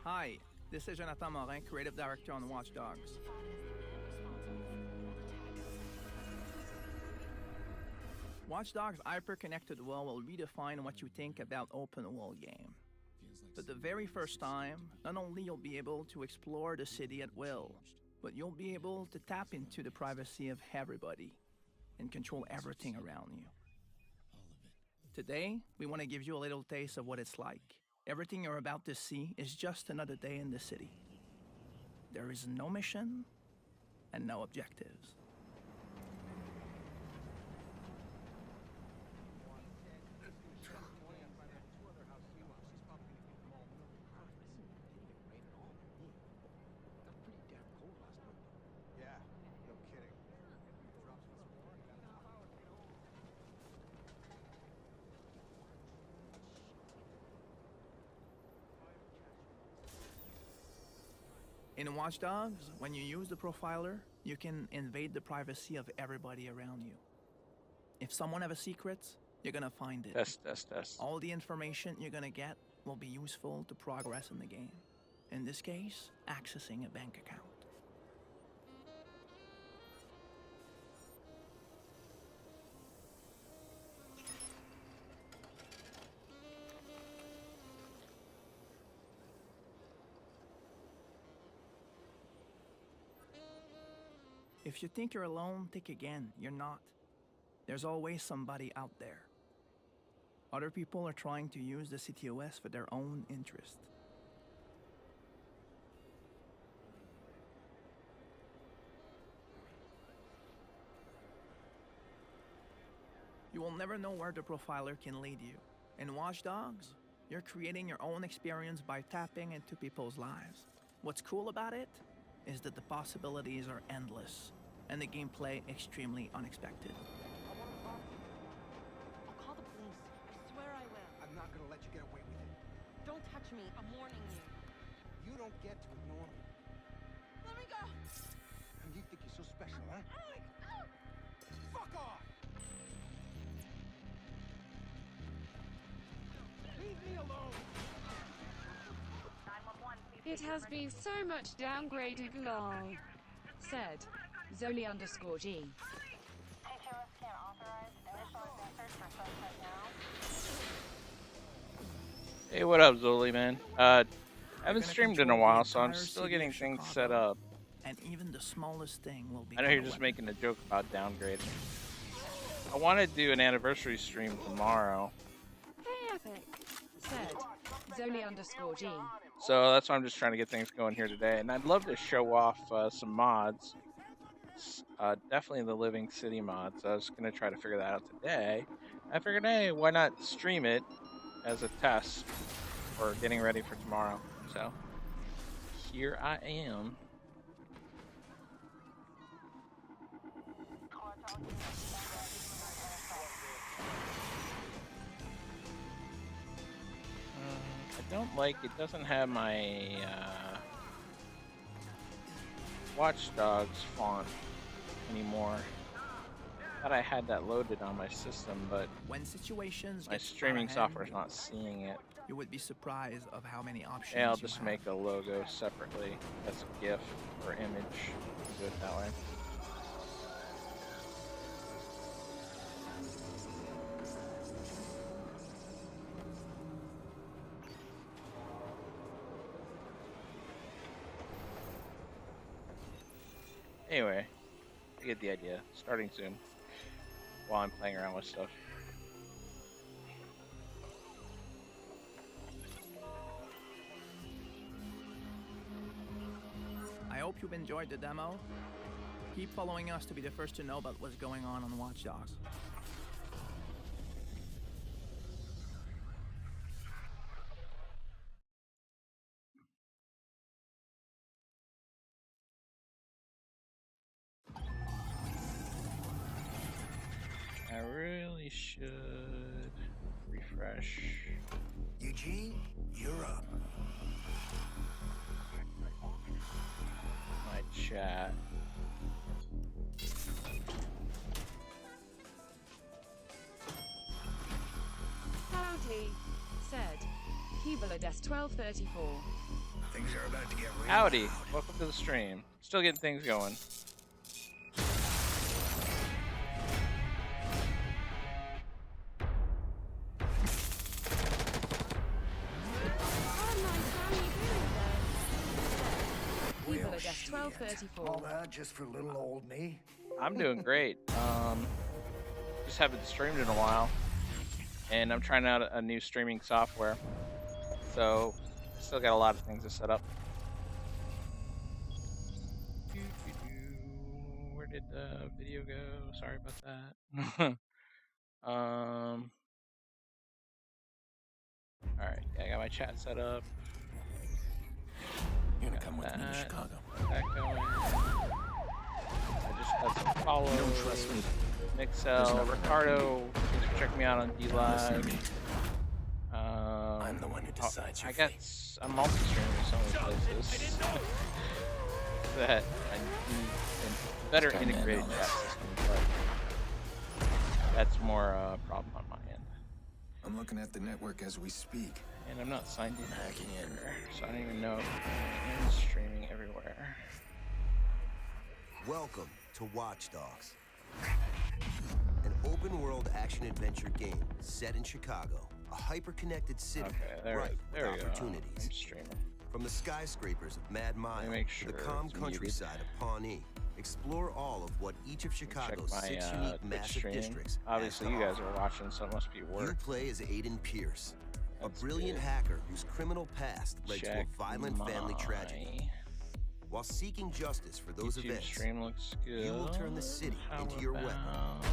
Hi, this is C0m3, Creative Director on Watch Dogs. Watch Dogs' hyper-connected world will redefine what you think about open-world game. For the very first time, not only you'll be able to explore the city at will, but you'll be able to tap into the privacy of everybody and control everything around you. Today, we want to give you a little taste of what it's like. Everything you're about to see is just another day in the city. There is no mission and no objectives. In Watch Dogs, when you use the profiler, you can invade the privacy of everybody around you. If someone has a secret, you're gonna find it. Test. All the information you're gonna get will be useful to progress in the game. In this case, accessing a bank account. If you think you're alone, think again. You're not. There's always somebody out there. Other people are trying to use the CTOS for their own interest. You will never know where the profiler can lead you. In Watch Dogs, you're creating your own experience by tapping into people's lives. What's cool about it is that the possibilities are endless and the gameplay extremely unexpected. I'll call the police. I swear I will. I'm not gonna let you get away with it. Don't touch me. I'm warning you. You don't get to ignore me. Let me go. And you think you're so special, huh? Ow! Fuck off! Leave me alone! It has been so much downgraded lol. Said. Zoli_G. HOS can't authorize initial advances for suspect now. Hey, what up, Zoli, man? I haven't gonna streamed in a control the while, so I'm entire still city getting of things set Chicago. up. And even the smallest thing will be. I know you're just making a joke about downgrading. I want to do an anniversary stream tomorrow, Hey Epic. Said. Zoli_G. so that's why I'm just trying to get things going here today. And I'd love to show off some mods. Definitely the Living City mods. I was going to try to figure that out today. I figured, hey, why not stream it as a test for getting ready for tomorrow? So here I am. I don't like it. Doesn't have my Watch Dogs font anymore. Thought I had that loaded on my system, but When situations my get streaming out of software is hand, not seeing it. you would be surprised of how many options Yeah, I'll you just have. make a logo separately as a GIF or image. Do it that way. Anyway, I get the idea. Starting soon while I'm playing around with stuff. I hope you've enjoyed the demo. Keep following us to be the first to know about what's going on Watch Dogs. I really should refresh Eugene, you're up. my chat. Howdy. Said. Hubelades 1234. Things are about to get real Howdy, loud. welcome to the stream. Still getting things going. People Well, are just shit. 1234. All that just for little old me? I'm doing great. Just haven't streamed in a while, and I'm trying out a new streaming software. So, still got a lot of things to set up. Where did the video go? Sorry about that. All right, yeah, I got my chat set up. You're gonna Got come with me to that. Chicago. That going. I just got some follows. You don't trust me? There's Mixel, nothing Ricardo, thanks for checking me out on Listen DLive. to me. I'm the one who decides your I got fate. I'm multi-streaming in so many places that I need a better Got an integrated end on chat this. system, but that's more a problem on my end. I'm looking at the network as we speak. And I'm not signed in Hacking in. here, so I don't even know if I'm streaming everywhere. Welcome to Watch Dogs, an open-world action-adventure game set in Chicago, a hyper-connected city Okay, there ripe we with go. opportunities. I'm streaming. From the skyscrapers of Mad Mile make to the sure calm it's countryside of Pawnee, explore all of what each of Check Chicago's my 6 unique Twitch massive stream. districts has Obviously, to you guys offer. are watching, so it must be You work. play as Aiden Pierce, a That's brilliant good. hacker whose criminal past led to a Check violent family tragedy. While seeking justice for those YouTube events, stream looks good. you will turn the city How into your weapon. about-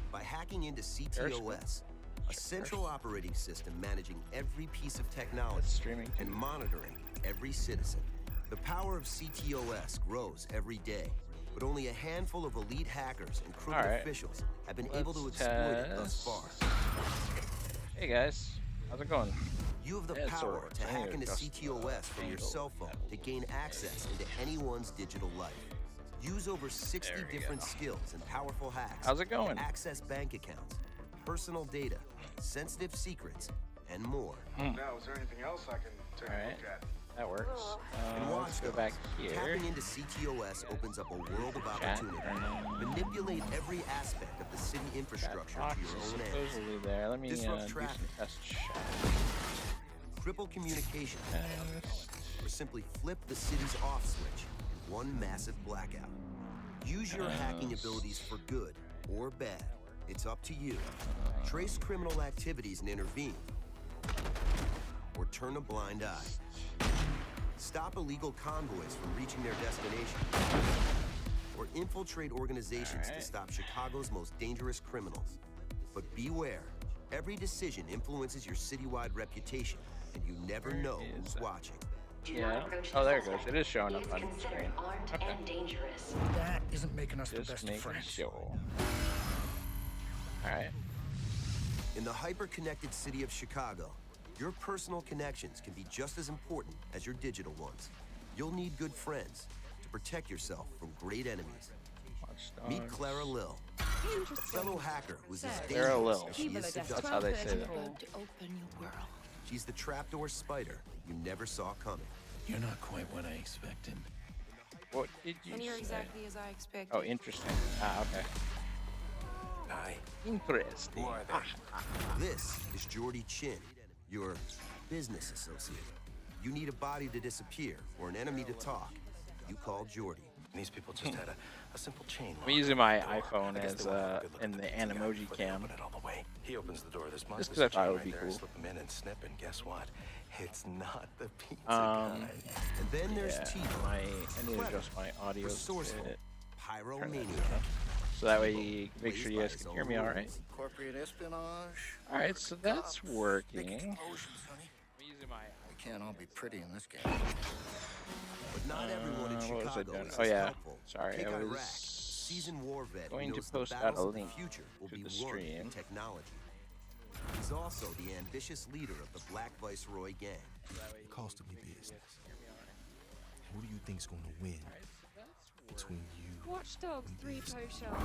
by hacking into CTOS, a central operating system managing every piece of It's technology streaming and too. monitoring every citizen. The power of CTOS grows every day, but only a handful of elite hackers and crooked Alright. officials have been able to Let's exploit it thus far. Hey guys, how's it going? You have the Yeah, it's power alright. to I need hack to into adjust CTOS from your angle. cell phone to gain access into anyone's digital life. Use over 60 There we different go. skills and powerful hacks How's it going? to access bank accounts, personal data, sensitive secrets, and more. Now, is there anything else I can take a Alright. look at? That works. And Let's watch go back here. Tapping into CTOS opens up a world of Chat. opportunity. Manipulate every aspect of the city infrastructure Box to is your own ends. supposedly there. Let me Disrupt do some traffic. test chat. Cripple communication, Test. or simply flip the city's off switch in one massive blackout. Use your hacking abilities for good or bad. It's up to you. Trace criminal activities and intervene, or turn a blind eye. Stop illegal convoys from reaching their destination, or infiltrate organizations to Alright. stop Chicago's most dangerous criminals. But beware, every decision influences your citywide reputation, and you never Where know is who's that? watching. Yeah. Oh, there it goes. It is showing up on the screen. armed Okay. and dangerous. That isn't making us the Just best of making friends. sure. Alright. In the hyper-connected city of Chicago, your personal connections can be just as important as your digital ones. You'll need good friends to protect yourself from great enemies. Watch Meet Dogs. Clara Lil, a fellow hacker who's as Sarah dangerous Lil. as she People is are just seductive. That's how they say that. 1234. Open your world. She's the trapdoor spider you never saw coming. You're not quite what I expected. What did you And you're say? exactly as I expected. Oh, interesting. Ah, okay. Hi. Interesting. Who are they? This is Jordy Chin, your business associate. You need a body to disappear or an enemy to talk. You call Jordy. These people just had a simple chain. I'm using my iPhone as in the Animoji cam. Open it all the way. He opens the door of this month. Just 'cause there's I thought a it would chain be right there. cool. Slip him in and snip, and guess what? It's not the pizza Um, guy. And then there's Yeah, Tito, I need to adjust my audio a resourceful, bit. pyromaniac. So that way you make sure you guys can hear me all right. Corporate espionage. All right, so that's working. Explosions, honey. I'm using my We can't all be pretty in this game. But not everyone in what was I Chicago doing? is Oh, as yeah. helpful. Sorry, Take I Iraq. was Seasoned war vet who going to knows the post out battles a of the link future will to be the won stream. in technology. He's also the ambitious leader of the Black Viceroy gang. The cost of your business. Who do you think's going to win between you? Watch Dogs 3 post show.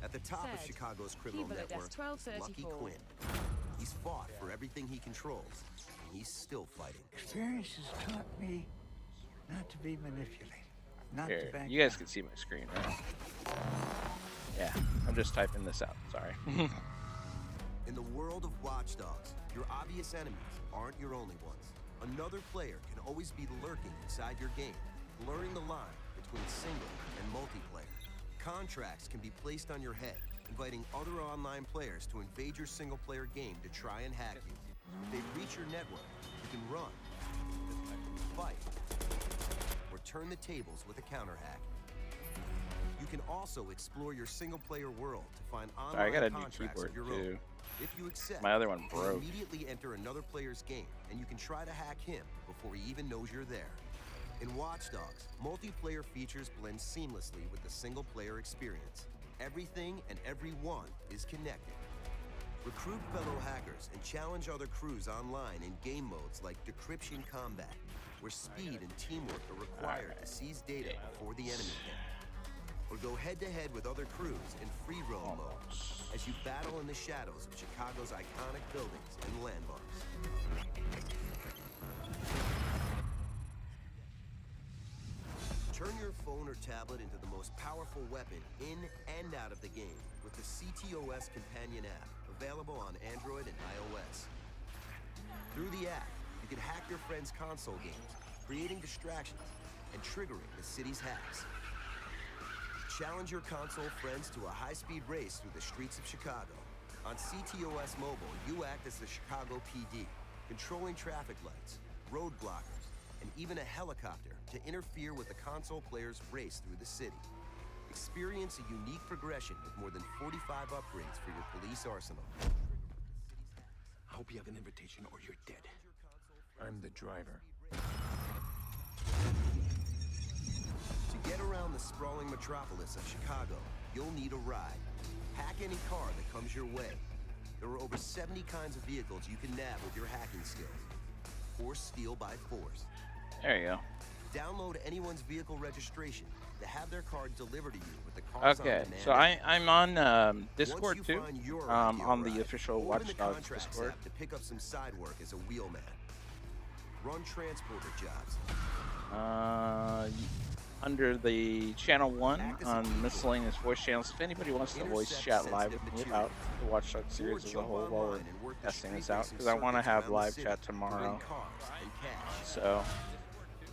At the top of Said, Chicago's criminal People at network desk is Lucky 1234. Quinn. He's fought for everything he controls, and he's still fighting. Experience has taught me not to be manipulated. Not Here, to back you guys down. can see my screen, right? Yeah, I'm just typing this out. Sorry. In the world of Watch Dogs, your obvious enemies aren't your only ones. Another player can always be lurking inside your game, blurring the line between single and multiplayer. Contracts can be placed on your head, inviting other online players to invade your single-player game to try and hack you. If they reach your network, you can run, fight, or turn the tables with a counter-hack. You can also explore your single-player world to find online Sorry, I got a new contracts keyboard of your too. own. If you accept, My other one you broke. immediately enter another player's game, and you can try to hack him before he even knows you're there. In Watch Dogs, multiplayer features blend seamlessly with the single-player experience. Everything and everyone is connected. Recruit fellow hackers and challenge other crews online in game modes like Decryption Combat, where speed and teamwork are required to seize data before the enemy can. Or go head-to-head with other crews in free roam mode as you battle in the shadows of Chicago's iconic buildings and landmarks. Turn your phone or tablet into the most powerful weapon in and out of the game with the C0m3 companion app, available on Android and iOS. Through the app, you can hack your friends' console games, creating distractions and triggering the city's hacks. Challenge your console friends to a high-speed race through the streets of Chicago. On C0m3 Mobile, you act as the Chicago PD, controlling traffic lights, road blockers, and even a helicopter to interfere with the console player's race through the city. Experience a unique progression with more than 45 upgrades for your police arsenal. I hope you have an invitation or you're dead. I'm the driver. To get around the sprawling metropolis of Chicago, you'll need a ride. Hack any car that comes your way. There are over 70 kinds of vehicles you can nab with your hacking skills. Or steal by force. There you go. Download anyone's vehicle registration to have their car delivered to you with the car's Okay, on-demand so app. I'm on Discord Once you too. find your On ideal the ride, official open Watch the Dogs Contracts Discord. app to pick up some side work as a wheelman. Run transporter jobs. Under the channel 1 on miscellaneous voice channels, if anybody wants to voice chat live with me about the Watch Dogs series as a whole while we're testing this out, because I want to have live chat tomorrow, so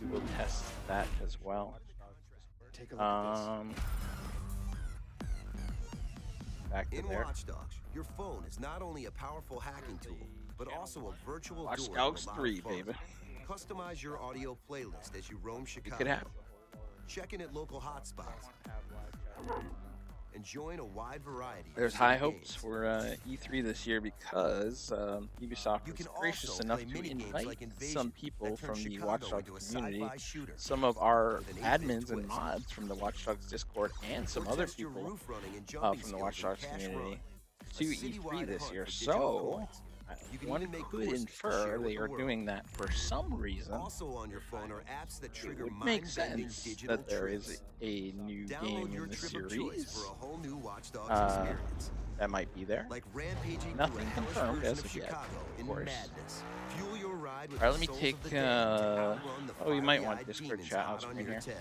we will test that as well. Take a look at this. Back to In there. Watch Dogs, your phone is not only a powerful hacking tool, but also a virtual Watch door Dogs to a lot 3, of fun. baby. Customize your audio playlist as you roam Chicago. could happen. Check in at local hotspots. And join a wide variety There's of high city hopes games. for E3 this year because Ubisoft You was can gracious also enough play to minigames invite like Invasion some that people turn from the Chicago Watch Dogs into a community, sci-fi shooter some of our with an 8-bit admins and twist. mods from the Watch Dogs Discord, and some Or other test your people roof running and jumping from the skills Watch in Dogs Cash community Run, to a E3 citywide this hunt year. for digital So coins. You can one even make could courses to infer share with they the are world. doing that for some reason. Also on your phone are apps that It trigger would make mind-bending sense digital that there trips. is a new Download game your in the trip of choice series for a whole new Watch Dogs uh, experience. that might be there. Like rampaging through a Nothing hellish confirmed version as of of yet, Chicago of in course. madness. Fuel your ride with All right, the let me souls take, of the dead to outrun the oh, you might want fiery-eyed Discord demons chat on hot on screen your here. tail.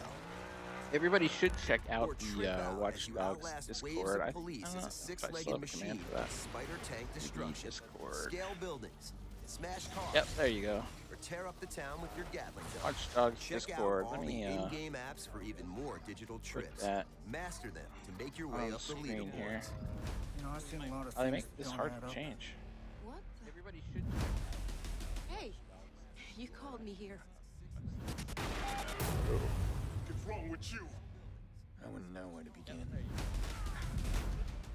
Everybody should check out Or the trip out Watch as you Dogs outlast waves Discord. of I police as a I still six-legged have a machine command for that. with spider tank destruction. Discord. Scale buildings, smash cars, Yep, there you go. or tear up the town with your Gatling gun. Watch Dogs Check Discord. out Let all me the in-game apps for even more digital put trips. that Master them to make your on way the up the screen here. leaderboards. You know, I've seen a lot of How they things make this don't hard add to up. change. What the? Everybody should. Hey, you called me here. What's wrong with you? I wouldn't know where to begin.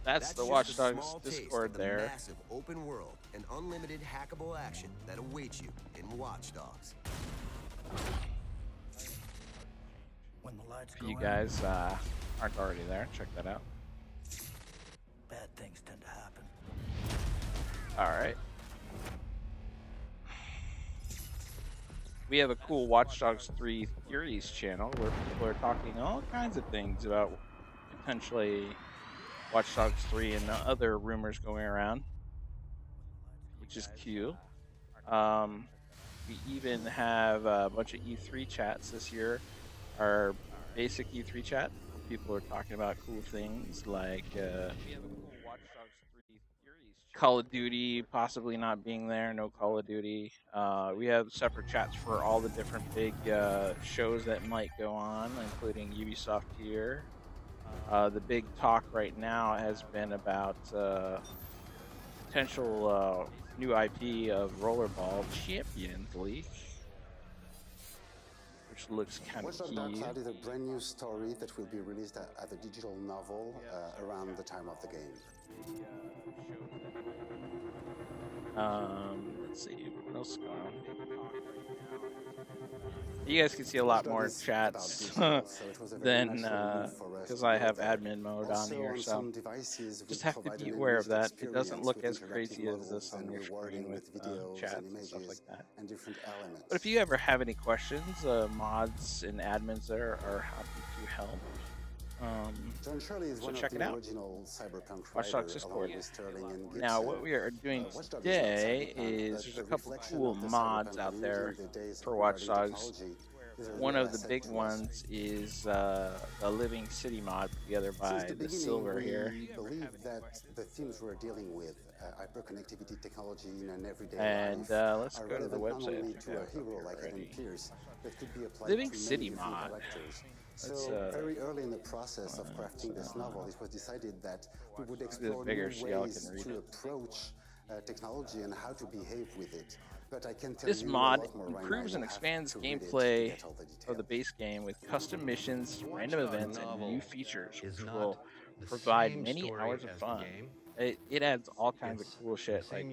That's the just Watch a Dogs small taste Discord of the there. massive open world and unlimited hackable action that awaits you in Watch Dogs. When the lights If go you out, guys aren't already there, check that out. bad things tend to happen. Alright. We have a cool Watch Dogs 3 Theories channel where people are talking all kinds of things about potentially Watch Dogs 3 and other rumors going around, which is cute. We even have a bunch of E3 chats this year. Our basic E3 chat, where people are talking about cool things like we have a cool Watch Dogs 3 Theories Call of Duty possibly not being there, no Call of Duty. We have separate chats for all the different big shows that might go on, including Ubisoft here. The big talk right now has been about potential new IP of Rollerball Champions League, which looks kind of Watch Dogs key. Dark Side is a brand new story that will be released as a digital novel around the time of the game. Let's see what else is going on. You guys can see a lot more chats than because I have admin mode on here, so just have to be aware of that. It doesn't look as crazy as this on your screen with chats and stuff like that. But if you ever have any questions, mods and admins there are happy to help. So check it out. Watch Dogs Discord. Now, what we are doing today is there's a couple cool mods out there for Watch Dogs. One of the big ones is a Living City mod put together by the Silver here. We believe that the themes we're dealing with, hyperconnectivity technology in an everyday and life, let's go to the website. to a hero like Adam Pierce, that could be applied Living to City many mod. So very early in the process of crafting this novel, it was decided that we would explore new ways to approach technology and how to behave with it. But I can tell this you mod improves and expands gameplay of the base game with custom missions, random events, and new features, which will provide many hours of fun. It adds all kinds of cool shit, like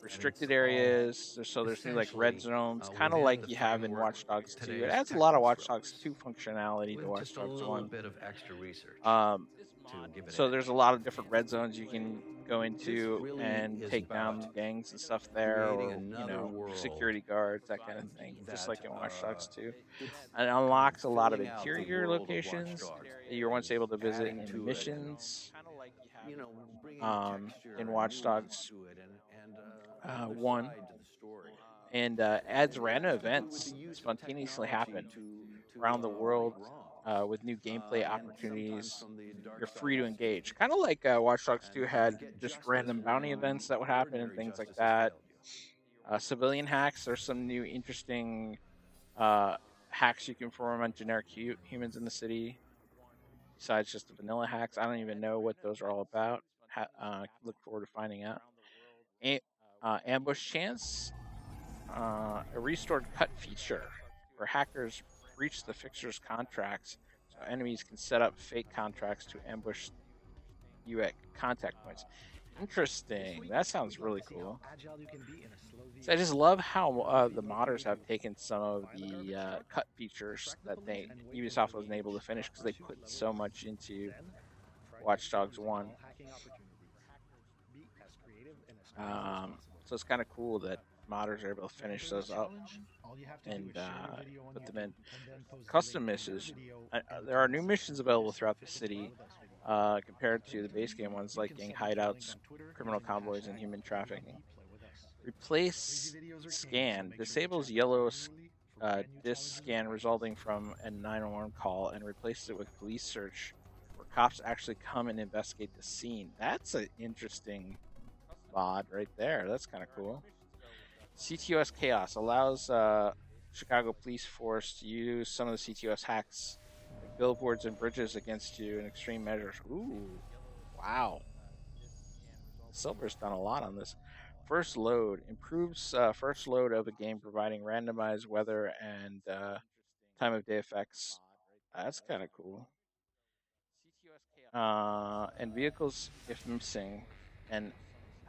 restricted areas. So there's things like red zones, kind of like you have in Watch Dogs 2. It adds a lot of Watch Dogs 2 functionality to Watch Dogs 1. So there's a lot of different red zones you can go into and take down gangs and stuff there, or security guards, that kind of thing, just like in Watch Dogs 2. It unlocks a lot of interior locations that you're once able to visit in missions. In Watch Dogs 1, and adds random events spontaneously happen around the world with new gameplay opportunities. You're free to engage, kind of like Watch Dogs 2 had just random bounty events that would happen and things like that. Civilian hacks. There's some new interesting hacks you can perform on generic humans in the city, besides just the vanilla hacks. I don't even know what those are all about. Look forward to finding out. Ambush chance, a restored cut feature where hackers breach the fixer's contracts, so enemies can set up fake contracts to ambush you at contact points. Interesting. That sounds really cool. So I just love how the modders have taken some of the cut features that Ubisoft wasn't able to finish because they put so much into Watch Dogs 1. So it's kind of cool that modders are able to finish those up and put them in. Custom missions. There are new missions available throughout the city compared to the base game ones like gang hideouts, criminal convoys, and human trafficking. Replace scan. Disables yellow disc scan resulting from a 911 call and replaces it with police search where cops actually come and investigate the scene. That's an interesting mod right there. That's kind of cool. CTOS Chaos allows Chicago Police Force to use some of the CTOS hacks, like billboards and bridges against you in extreme measures. Ooh, wow. Silver's done a lot on this. First load improves first load of a game, providing randomized weather and time of day effects. That's kind of cool. And vehicles if missing, and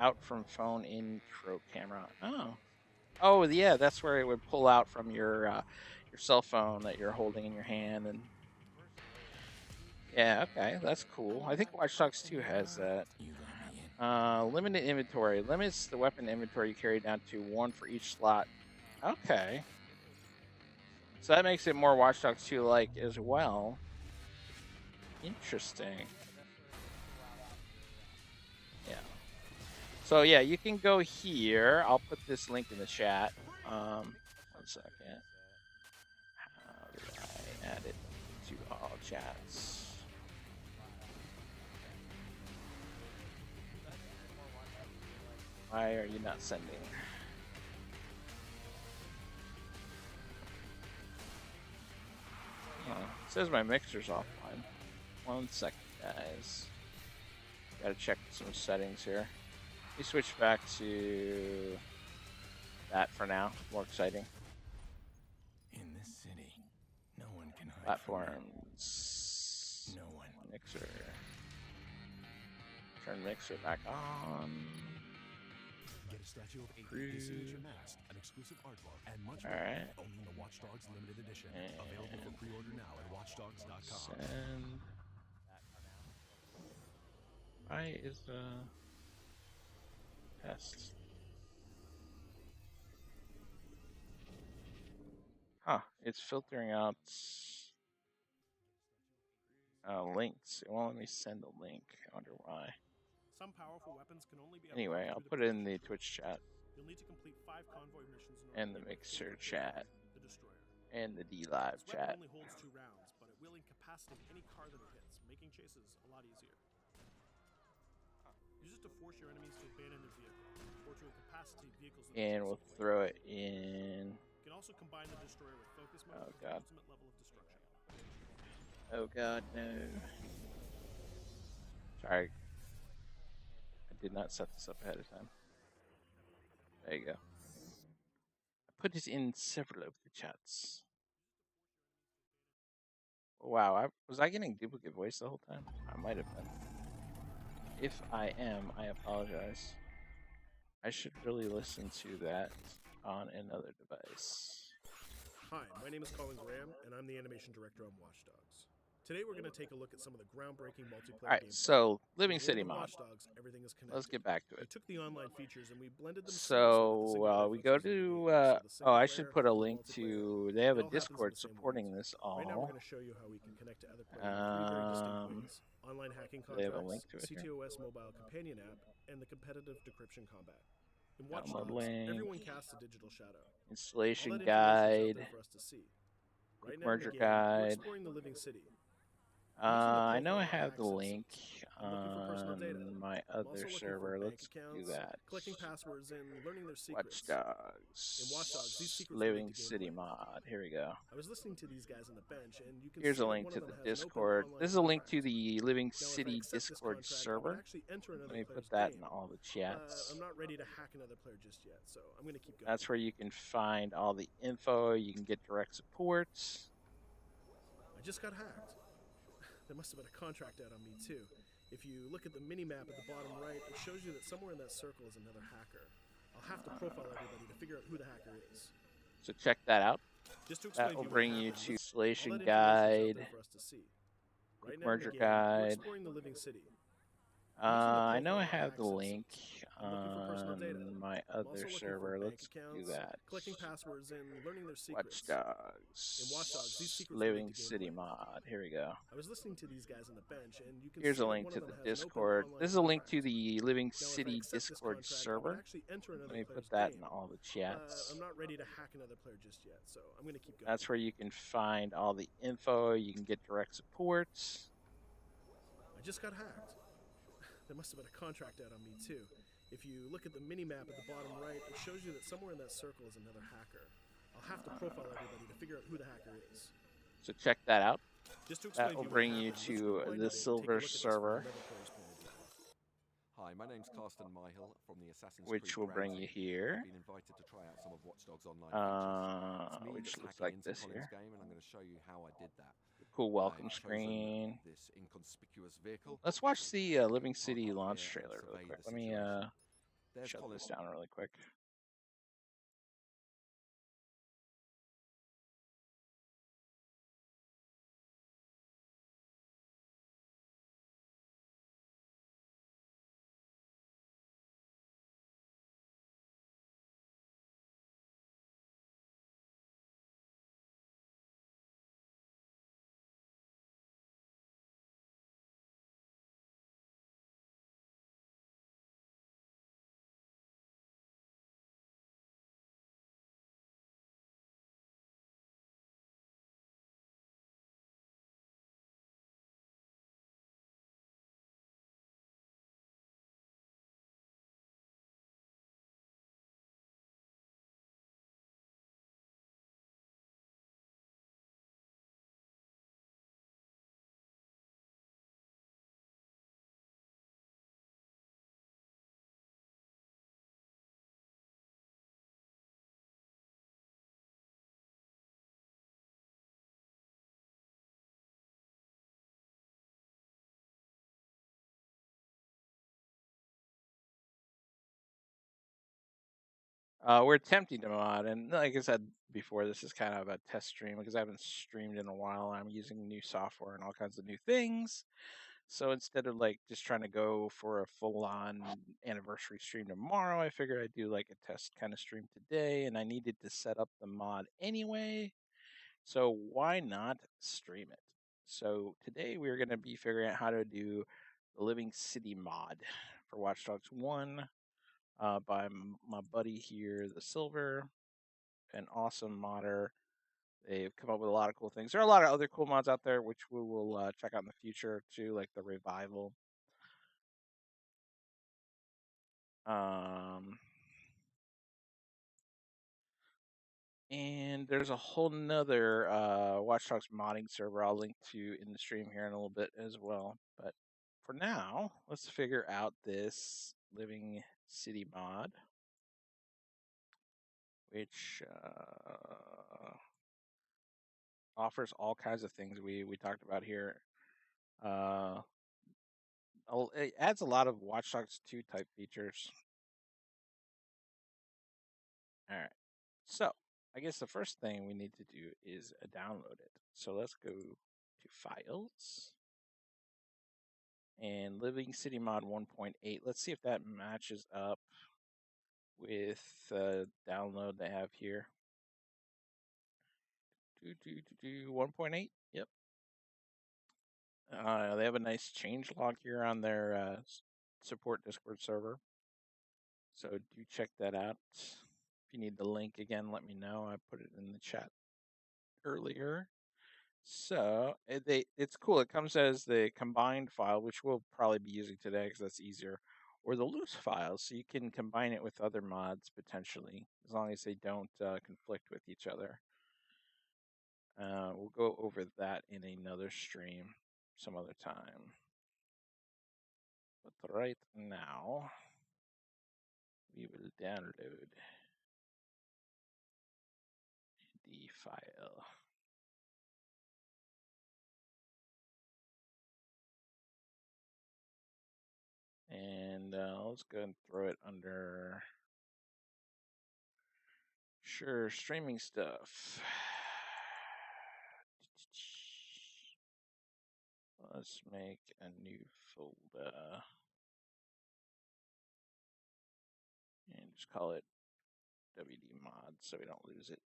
out from phone intro camera. Oh yeah, that's where it would pull out from your cell phone that you're holding in your hand, and yeah, okay, that's cool. I think Watch Dogs 2 has that. Limited inventory limits the weapon inventory you carry down to 1 for each slot. Okay, so that makes it more Watch Dogs 2 like as well. Interesting. Yeah. So yeah, you can go here. I'll put this link in the chat. One second. How do I add it to all chats? Why are you not sending? It says my mixer's offline. One second, guys. Gotta check some settings here. Let me switch back to that for now. More exciting. In this city, no one can hide Platforms. No one. Mixer. Turn mixer back on. Get a statue of A.P. signature mask, an exclusive art book, and much more. Alright. Only in the Watch Dogs limited edition. And Available for pre-order now at watchdogs.com. Send. Why is the test? Huh, it's filtering out links. It won't let me send a link. I wonder why. Some powerful weapons can only be Anyway, I'll put it in the Twitch chat. You'll need to complete 5 convoy missions And the Mixer chat. the destroyer. And the D-Live This chat. weapon only holds 2 rounds, but it will incapacitate any car that it hits, making chases a lot easier. Use it to force your enemies to abandon their vehicle, or to incapacitate vehicles that And we'll throw it in. You can also combine the destroyer with focus mode Oh for god. the ultimate level of destruction. Oh god, no. Sorry. I did not set this up ahead of time. There you go. I put it in several of the chats. Wow, was I getting duplicate voice the whole time? I might have been. If I am, I apologize. I should really listen to that on another device. Hi, my name is Colin Graham, and I'm the animation director on Watch Dogs. Today we're going to take a look at some of the groundbreaking multiplayer Alright, gameplay. so Living In the City world of mod. Watch Dogs, everything is connected. Let's get back to We it. took the online features and we blended them So we go to oh, I should put a link to. They have a Discord supporting this all. Right now we're going to show you how we can connect to other players in 3 very distinct ways. Online hacking They have a contracts, link to it here? CTOS mobile companion app, and the competitive decryption combat. In Watch Download Dogs, link. everyone casts a digital shadow. Installation All that information is out guide. there for us to see. Quick Right now in the merger game, we're guide. exploring the living city. I know I have the link I'm looking for personal data. on my I'm also other looking for server. bank Let's do accounts, that. collecting passwords, and learning their Watch secrets. Dogs. In Watch Dogs, these secrets Living relate to City gameplay. mod. Here we go. I was listening to these guys on the bench, and you can Here's see a that link one to of the them has an open Discord. online This is a link contract. to the Living Now, if I City accept this Discord contract, I server. would actually enter Let another me player's put that game. in all the chats. I'm not ready to hack another player just yet, so I'm going to keep going. That's where you can find all the info. You can get direct support. I just got hacked. There must have been a contract out on me, too. If you look at the mini-map at the bottom right, it shows you that somewhere in that circle is another hacker. I'll have to profile everybody to figure out who the hacker is. So check that out. Just to That explain will to you what bring you happened, to all installation that information is out guide, there for us to see. quick Right now in the merger game, we're guide. exploring the living city. I know I have the link I'm looking for personal data. on my I'm also other looking for server. bank Let's do accounts, that. collecting passwords, and learning their Watch secrets. Dogs. In Watch Dogs, these secrets Living relate to City gameplay. mod. Here we go. I was listening to these guys on the bench, and you can Here's see a that link one to of the them has an open Discord. online This is a link contract. to the Living Now, if I City accept this Discord contract, I would server. actually enter Let another me player's put that game. in all the chats. I'm not ready to hack another player just yet, so I'm going to keep going. That's where you can find all the info. You can get direct support. I just got hacked. There must have been a contract out on me, too. If you look at the mini-map at the bottom right, it shows you that somewhere in that circle is another hacker. I'll have to profile everybody to figure out who the hacker is. So check that out. Just to explain That will to you what bring you happened, let's to rewind a bit and the take a silver look at this from server, another player's point of view. Hi, my name's Carsten Myhill from the Assassin's which Creed will bring Ground you team. here. I've been invited to try out some of Watch Dogs' online features. It's me Which that's looks hacking like into this Colin's here. game, and I'm going to show you how I did that. Cool welcome I've chosen screen. this inconspicuous vehicle. Let's watch the Living Park City up launch here and trailer really survey quick. the Let me situation. There's shut Colin. this down really quick. We're attempting to mod, and like I said before, this is kind of a test stream because I haven't streamed in a while. I'm using new software and all kinds of new things. So instead of like just trying to go for a full-on anniversary stream tomorrow, I figured I'd do like a test kind of stream today, and I needed to set up the mod anyway. So why not stream it? So today we're going to be figuring out how to do the Living City mod for Watch Dogs 1 by my buddy here, the Silver, an awesome modder. They've come up with a lot of cool things. There are a lot of other cool mods out there, which we will check out in the future too, like the Revival. And there's a whole nother Watch Dogs modding server I'll link to in the stream here in a little bit as well. But for now, let's figure out this Living City mod, which offers all kinds of things we talked about here. It adds a lot of Watch Dogs 2 type features. All right. So I guess the first thing we need to do is download it. So let's go to Files and Living City Mod 1.8. Let's see if that matches up with the download they have here. 1.8. Yep. They have a nice change log here on their support Discord server. So do check that out. If you need the link again, let me know. I put it in the chat earlier. So it's cool. It comes as the combined file, which we'll probably be using today because that's easier, or the loose file, so you can combine it with other mods potentially, as long as they don't conflict with each other. We'll go over that in another stream some other time. But right now, we will download the file. And let's go and throw it under, sure, streaming stuff. Let's make a new folder and just call it WD mod so we don't lose it.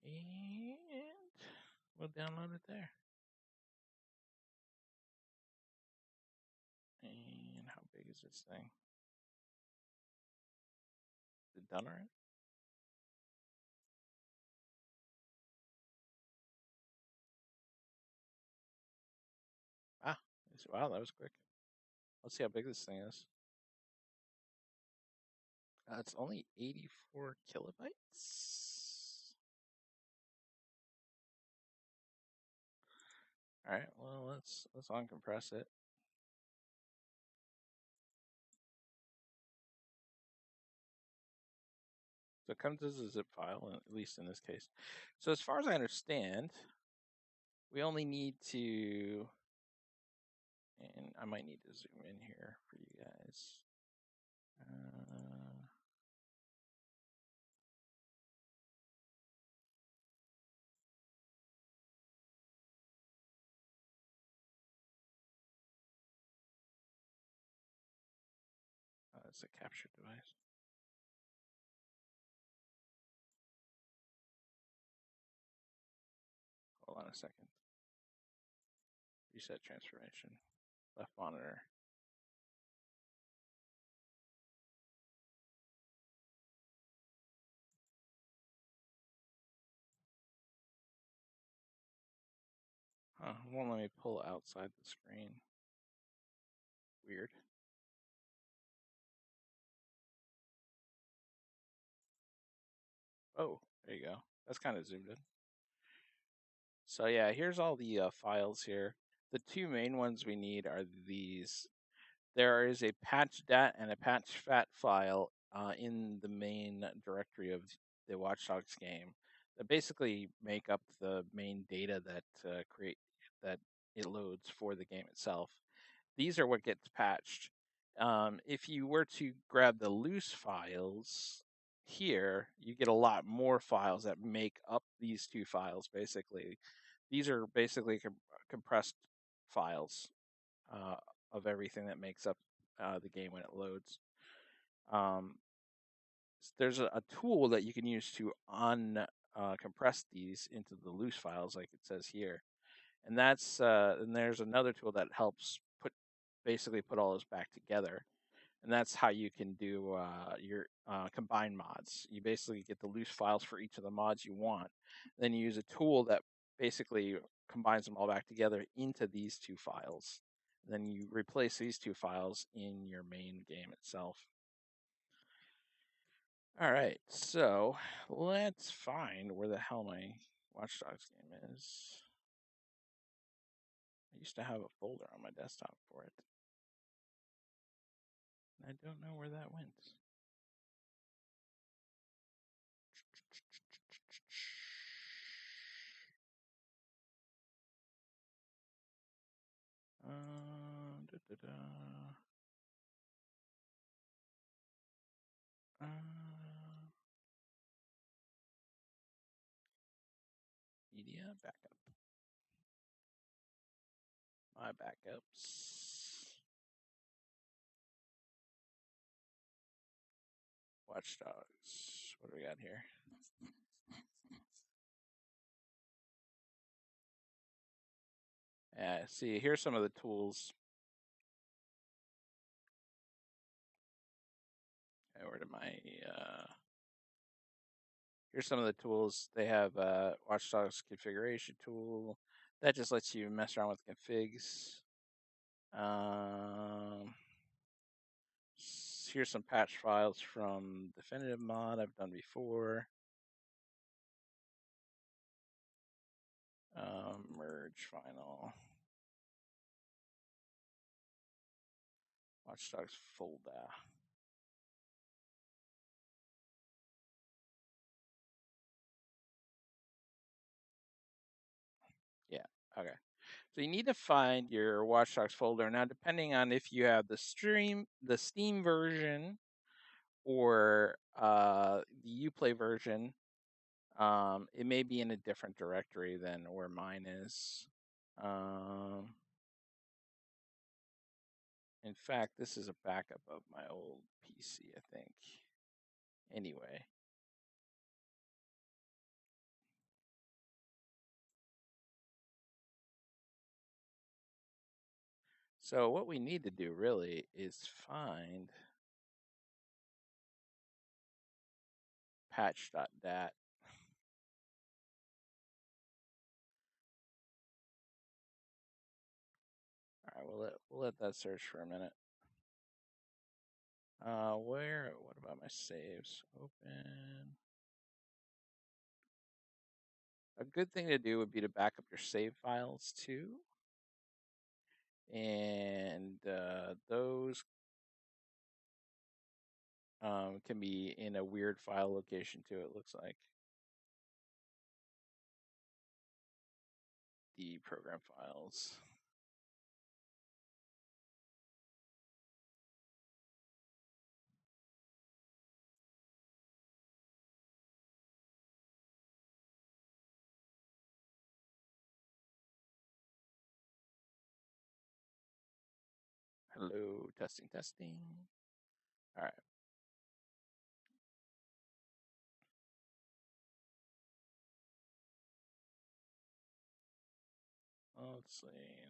And we'll download it there. And how big is this thing? Is it done already? Ah, wow, that was quick. Let's see how big this thing is. It's only 84 kilobytes. All right, well, let's uncompress it. So it comes as a zip file, at least in this case. So as far as I understand, we only need to, and I might need to zoom in here for you guys. It's a capture device. Hold on a second. Reset transformation. Left monitor. Huh, it won't let me pull outside the screen. Weird. Oh, there you go. That's kind of zoomed in. So yeah, here's all the files here. The two main ones we need are these. There is a patch.dat and a patch.fat file in the main directory of the Watch Dogs game that basically make up the main data that that it loads for the game itself. these are what gets patched. If you were to grab the loose files here, you get a lot more files that make up these two files. Basically, these are basically compressed files of everything that makes up the game when it loads. There's a tool that you can use to compress these into the loose files, like it says here, and that's and there's another tool that helps basically put all those back together, and that's how you can do your combine mods. You basically get the loose files for each of the mods you want, then you use a tool that basically combines them all back together into these two files. Then you replace these two files in your main game itself. All right, so let's find where the hell my Watch Dogs game is. I used to have a folder on my desktop for it. I don't know where that went. Media backup. My backups. Watch Dogs. What do we got here? Yeah, see, here's some of the tools. Where did my here's some of the tools. They have Watch Dogs configuration tool that just lets you mess around with configs. Here's some patch files from Definitive Mod I've done before. Merge final. Watch Dogs folder. Yeah, okay. So you need to find your Watch Dogs folder. Now, depending on if you have the Steam version or the Uplay version, it may be in a different directory than where mine is. In fact, this is a backup of my old PC, I think. Anyway. So what we need to do really is find patch.dat. All right, we'll let that search for a minute. What about my saves? Open. A good thing to do would be to back up your save files too. And those can be in a weird file location too, it looks like. The program files. Hello, testing. All right. Let's see.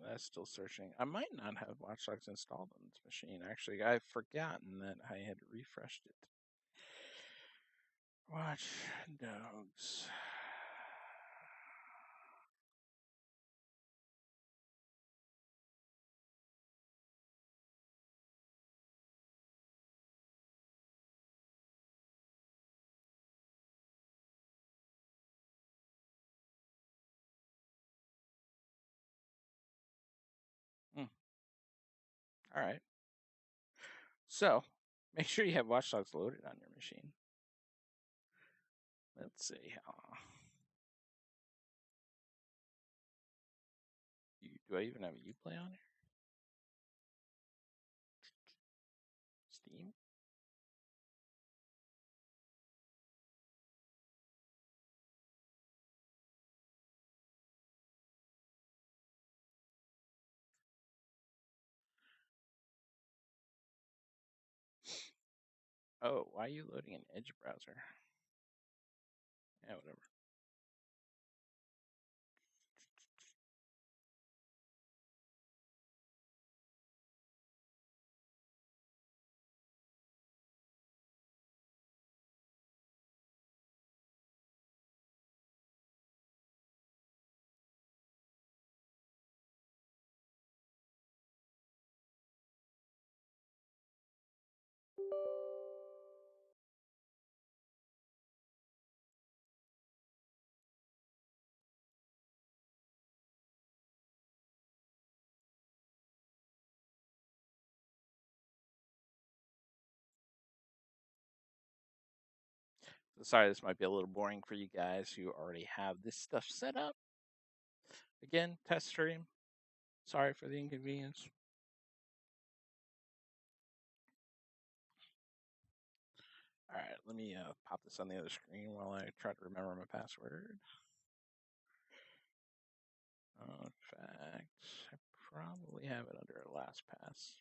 That's still searching. I might not have Watch Dogs installed on this machine. Actually, I've forgotten that I had refreshed it. Watch Dogs. All right. So, make sure you have Watch Dogs loaded on your machine. Let's see. Do I even have a Uplay on here? Oh, why are you loading an Edge browser? Yeah, whatever. Sorry, this might be a little boring for you guys who already have this stuff set up. Again, test stream. Sorry for the inconvenience. All right, let me pop this on the other screen while I try to remember my password. In fact, I probably have it under LastPass.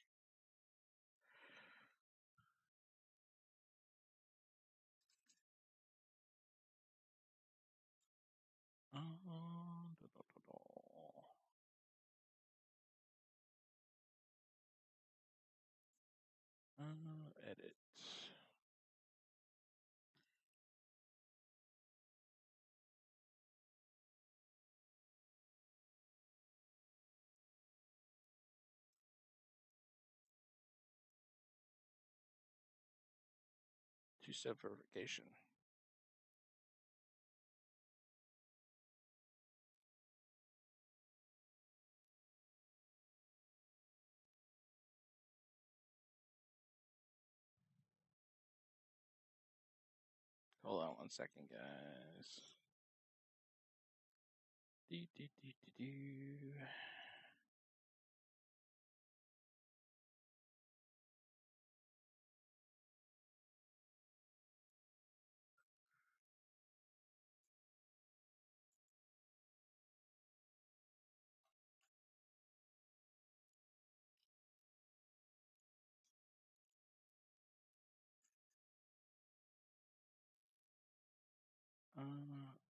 Edit. Two-step verification. Hold on 1 second, guys.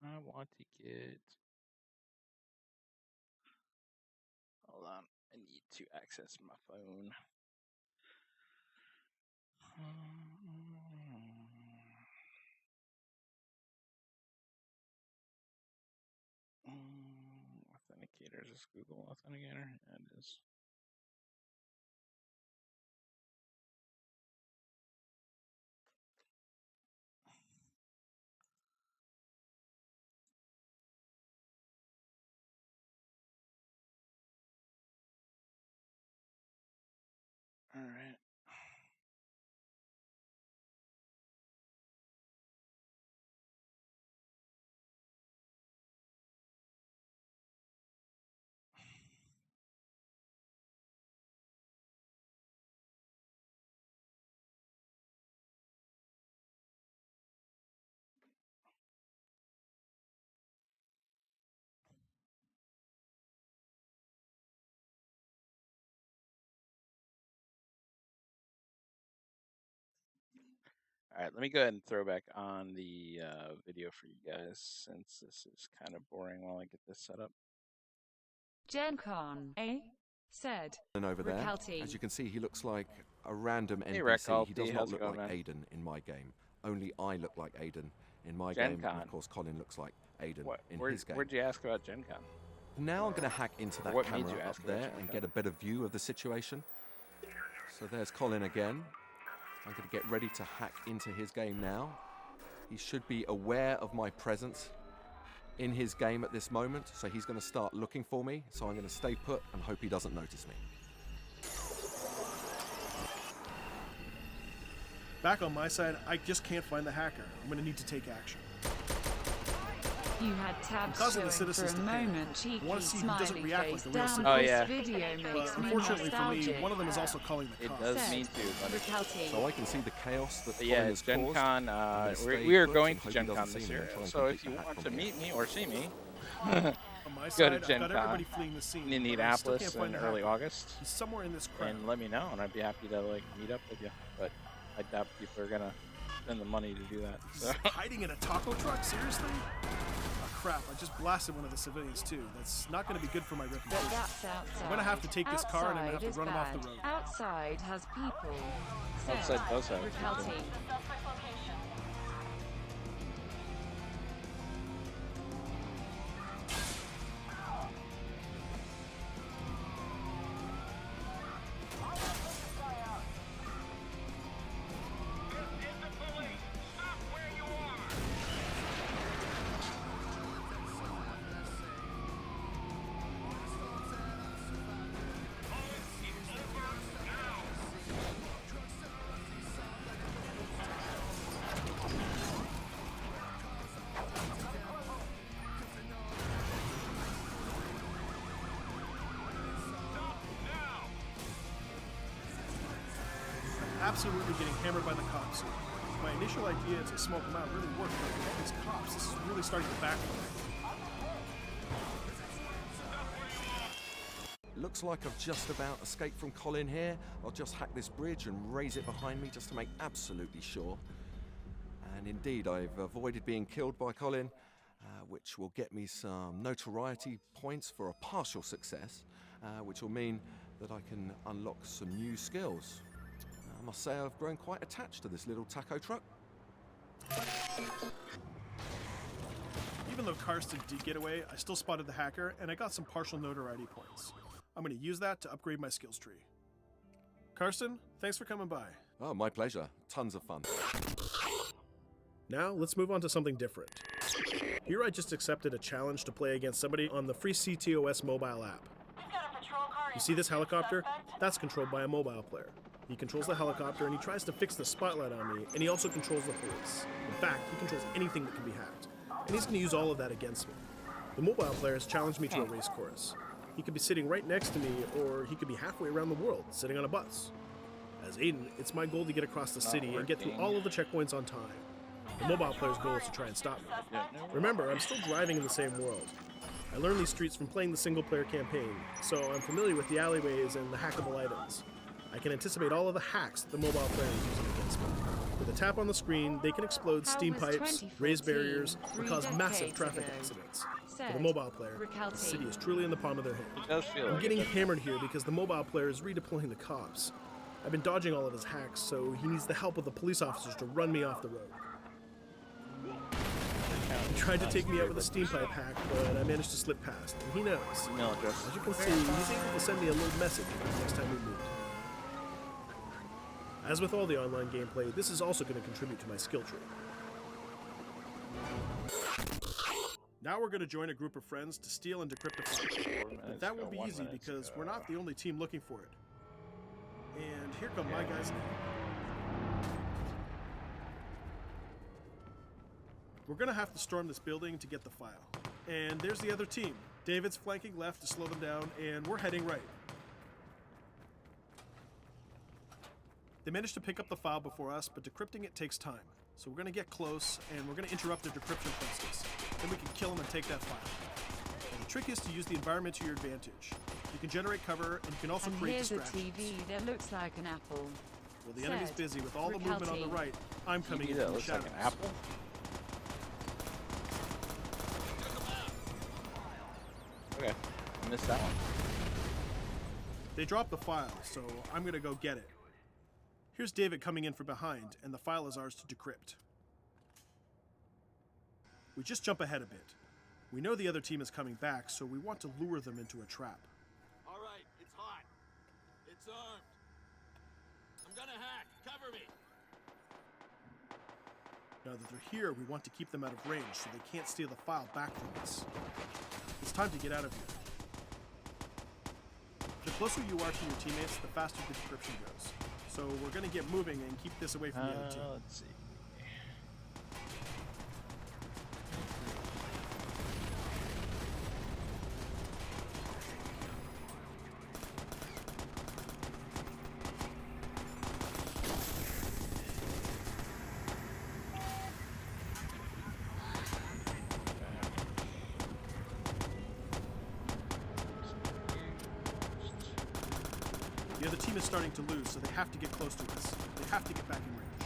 I want to get. Hold on, I need to access my phone. Authenticator, is this Google Authenticator? Yeah, it is. All right. All right, let me go ahead and throw back on the video for you guys since this is kind of boring while I get this set up. Gen Con, said. And over there, Recalty. as you can see, he looks like a random Hey, NPC. He Recalty, does not how's it look going, like man? Aiden in my game. Only I look like Aiden in my Gen game. Con. And of course, Colin looks like Aiden in his game. Where'd you ask about Gen Con? Now I'm going to hack into that What made camera you up ask about there Gen and Con? get a better view of the situation. So there's Colin again. I'm going to get ready to hack into his game now. He should be aware of my presence in his game at this moment, so he's going to start looking for me. So I'm going to stay put and hope he doesn't notice me. Back on my side, I just can't find the hacker. I'm going to need to take action. You had tabs Causing the showing for citizens a to moment, panic. cheeky I want to see who doesn't smiley react face like a real down. citizen. Oh, yeah. This video makes But me unfortunately for me, nostalgic. one of them is also calling the It cops. does Said me too, buddy. Recalty. So I can see the chaos that But Colin yeah, has Gen caused. Con, I'm gonna stay we are put going and to hope he Gen doesn't Con see this me year. and try and So complete if you the hack want from to here. meet me or see me, On my go side, to I've Gen got Con everybody fleeing the scene. in but I still Indianapolis can't find in the early hacker. August He's somewhere in this crowd. and let me know, and I'd be happy to like meet up with you. But I doubt people are gonna spend the money to do that. So. Hiding in a taco truck? Seriously? Oh crap, I just blasted one of the civilians too. That's not gonna be good for my reputation. But that's outside. I'm gonna have to take this car and I'm gonna have to Outside run him off is the road. bad. Outside has people. Outside does have Raquel people. team. Suspect location. Absolutely getting hammered by the cops here. My initial idea to smoke them out really worked, but with all these cops, this is really starting to backfire. Looks like I've just about escaped from Colin here. I'll just hack this bridge and raise it behind me just to make absolutely sure. And indeed, I've avoided being killed by Colin, which will get me some notoriety points for a partial success, which will mean that I can unlock some new skills. I must say I've grown quite attached to this little taco truck. Even though Karsten did get away, I still spotted the hacker and I got some partial notoriety points. I'm going to use that to upgrade my skills tree. Karsten, thanks for coming by. Oh, my pleasure. Tons of fun. Now, let's move on to something different. Here I just accepted a challenge to play against somebody on the free CTOS mobile app. You see this helicopter? That's controlled by a mobile player. He controls the helicopter and he tries to fix the spotlight on me, and he also controls the police. In fact, he controls anything that can be hacked. And he's going to use all of that against me. The mobile player has challenged me to a race course. He could be sitting right next to me, or he could be halfway around the world, sitting on a bus. As Aiden, it's my goal to get across the city and get through all of the checkpoints on time. The mobile player's goal is to try and stop me. Remember, I'm still driving in the same world. I learned these streets from playing the single-player campaign, so I'm familiar with the alleyways and the hackable items. I can anticipate all of the hacks that the mobile player is using against me. With a tap on the screen, they can explode steam pipes, raise barriers, or cause massive traffic accidents. For the mobile player, the city is truly in the palm of their hand. I'm getting hammered here because the mobile player is redeploying the cops. I've been dodging all of his hacks, so he needs the help of the police officers to run me off the road. He tried to take me out with a steam pipe hack, but I managed to slip past, and he knows. As you can see, he's able to send me a little message next time we meet. As with all the online gameplay, this is also going to contribute to my skill tree. Now we're going to join a group of friends to steal and decrypt a file. But that won't be easy because we're not the only team looking for it. And here come my guys now. We're going to have to storm this building to get the file. And there's the other team. David's flanking left to slow them down, and we're heading right. They managed to pick up the file before us, but decrypting it takes time. So we're going to get close, and we're going to interrupt their decryption process. Then we can kill them and take that file. And the trick is to use the environment to your advantage. You can generate cover, and you can also create distractions. Here's a TV that looks like an apple. Well, the enemy's busy with all the movement on the right. I'm coming in from the shadows. Like an apple? Okay, I missed that one. They dropped the file, so I'm going to go get it. Here's David coming in from behind, and the file is ours to decrypt. We just jump ahead a bit. We know the other team is coming back, so we want to lure them into a trap. All right, it's hot. It's armed. I'm gonna hack. Cover me. Now that they're here, we want to keep them out of range so they can't steal the file back from us. It's time to get out of here. The closer you are to your teammates, the faster the decryption goes. So we're going to get moving and keep this away from the other team. Let's see. The other team is starting to lose, so they have to get close to us. They have to get back in range.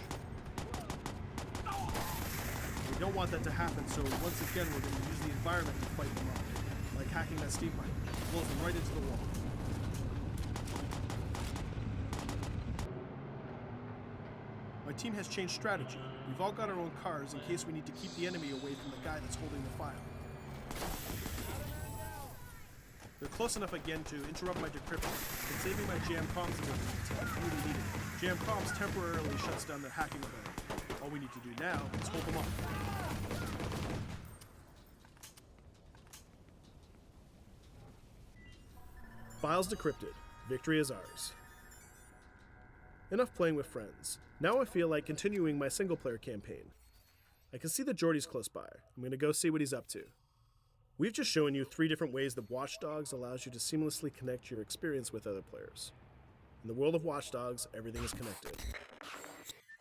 You don't want that to happen, so once again we're going to use the environment to fight them off. Like hacking that steam pipe. Blows them right into the wall. My team has changed strategy. We've all got our own cars in case we need to keep the enemy away from the guy that's holding the file. They're close enough again to interrupt my decryption, but saving my jam comms ability until I really need it. Jam comms temporarily shuts down their hacking ability. All we need to do now is hold them off. Files decrypted. Victory is ours. Enough playing with friends. Now I feel like continuing my single-player campaign. I can see that Jordy's close by. I'm going to go see what he's up to. We've just shown you 3 different ways that Watch Dogs allows you to seamlessly connect your experience with other players. In the world of Watch Dogs, everything is connected.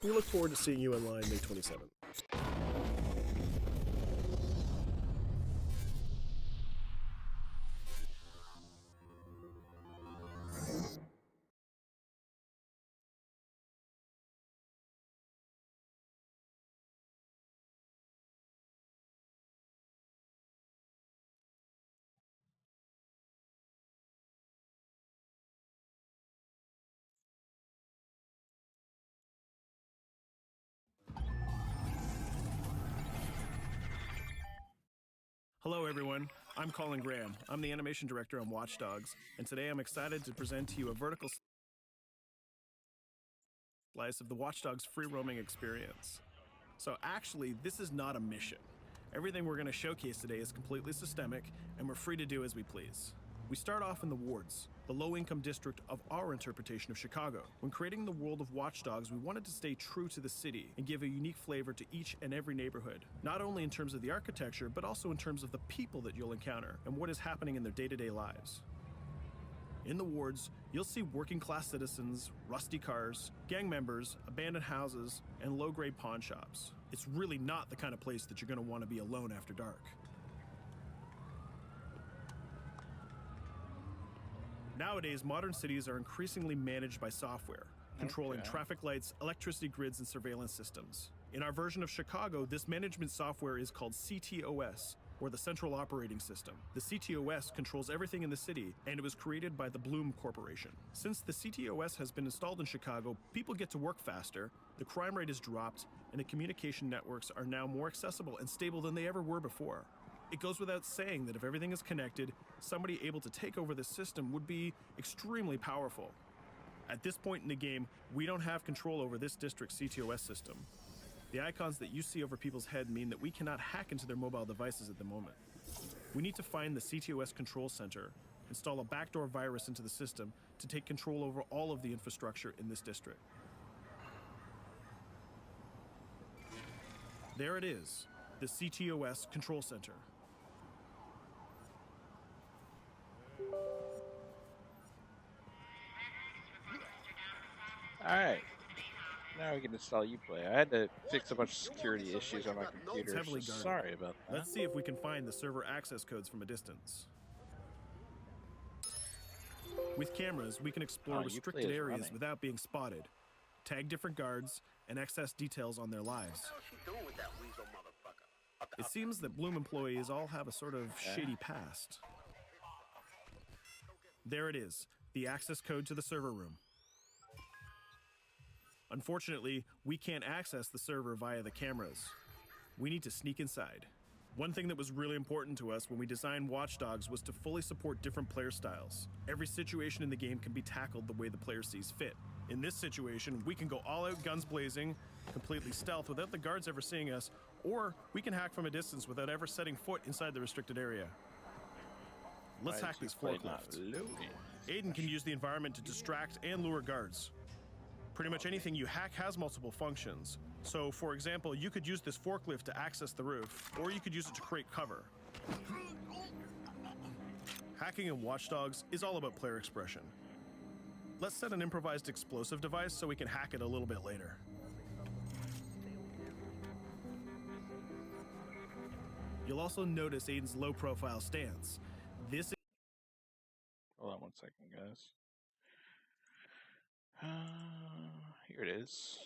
We look forward to seeing you online May 27th. Hello everyone, I'm Colin Graham. I'm the animation director on Watch Dogs, and today I'm excited to present to you a vertical slice of the Watch Dogs free roaming experience. So actually, this is not a mission. Everything we're going to showcase today is completely systemic, and we're free to do as we please. We start off in the wards, the low-income district of our interpretation of Chicago. When creating the world of Watch Dogs, we wanted to stay true to the city and give a unique flavor to each and every neighborhood, not only in terms of the architecture, but also in terms of the people that you'll encounter and what is happening in their day-to-day lives. In the wards, you'll see working-class citizens, rusty cars, gang members, abandoned houses, and low-grade pawn shops. It's really not the kind of place that you're going to want to be alone after dark. Nowadays, modern cities are increasingly managed by software, controlling traffic lights, electricity grids, and surveillance systems. In our version of Chicago, this management software is called CTOS, or the Central Operating System. The CTOS controls everything in the city, and it was created by the Bloom Corporation. Since the CTOS has been installed in Chicago, people get to work faster, the crime rate has dropped, and the communication networks are now more accessible and stable than they ever were before. It goes without saying that if everything is connected, somebody able to take over the system would be extremely powerful. At this point in the game, we don't have control over this district's CTOS system. The icons that you see over people's head mean that we cannot hack into their mobile devices at the moment. We need to find the CTOS control center, install a backdoor virus into the system to take control over all of the infrastructure in this district. There it is, the CTOS control center. Alright. Now we can install Uplay. I had to fix a bunch of security issues on my computer, so Heavily guarded. sorry about that. Let's see if we can find the server access codes from a distance. With cameras, we can explore restricted areas without being spotted, tag different guards, and access details on their lives. It seems that Bloom employees all have a sort of shady past. There it is, the access code to the server room. Unfortunately, we can't access the server via the cameras. We need to sneak inside. One thing that was really important to us when we designed Watch Dogs was to fully support different player styles. Every situation in the game can be tackled the way the player sees fit. In this situation, we can go all out guns blazing, completely stealth without the guards ever seeing us, or we can hack from a distance without ever setting foot inside the restricted area. Let's hack these forklifts. Aiden can use the environment to distract and lure guards. Pretty much anything you hack has multiple functions. So, for example, you could use this forklift to access the roof, or you could use it to create cover. Hacking in Watch Dogs is all about player expression. Let's set an improvised explosive device so we can hack it a little bit later. You'll also notice Aiden's low-profile stance. This Hold on one second, guys. Here it is.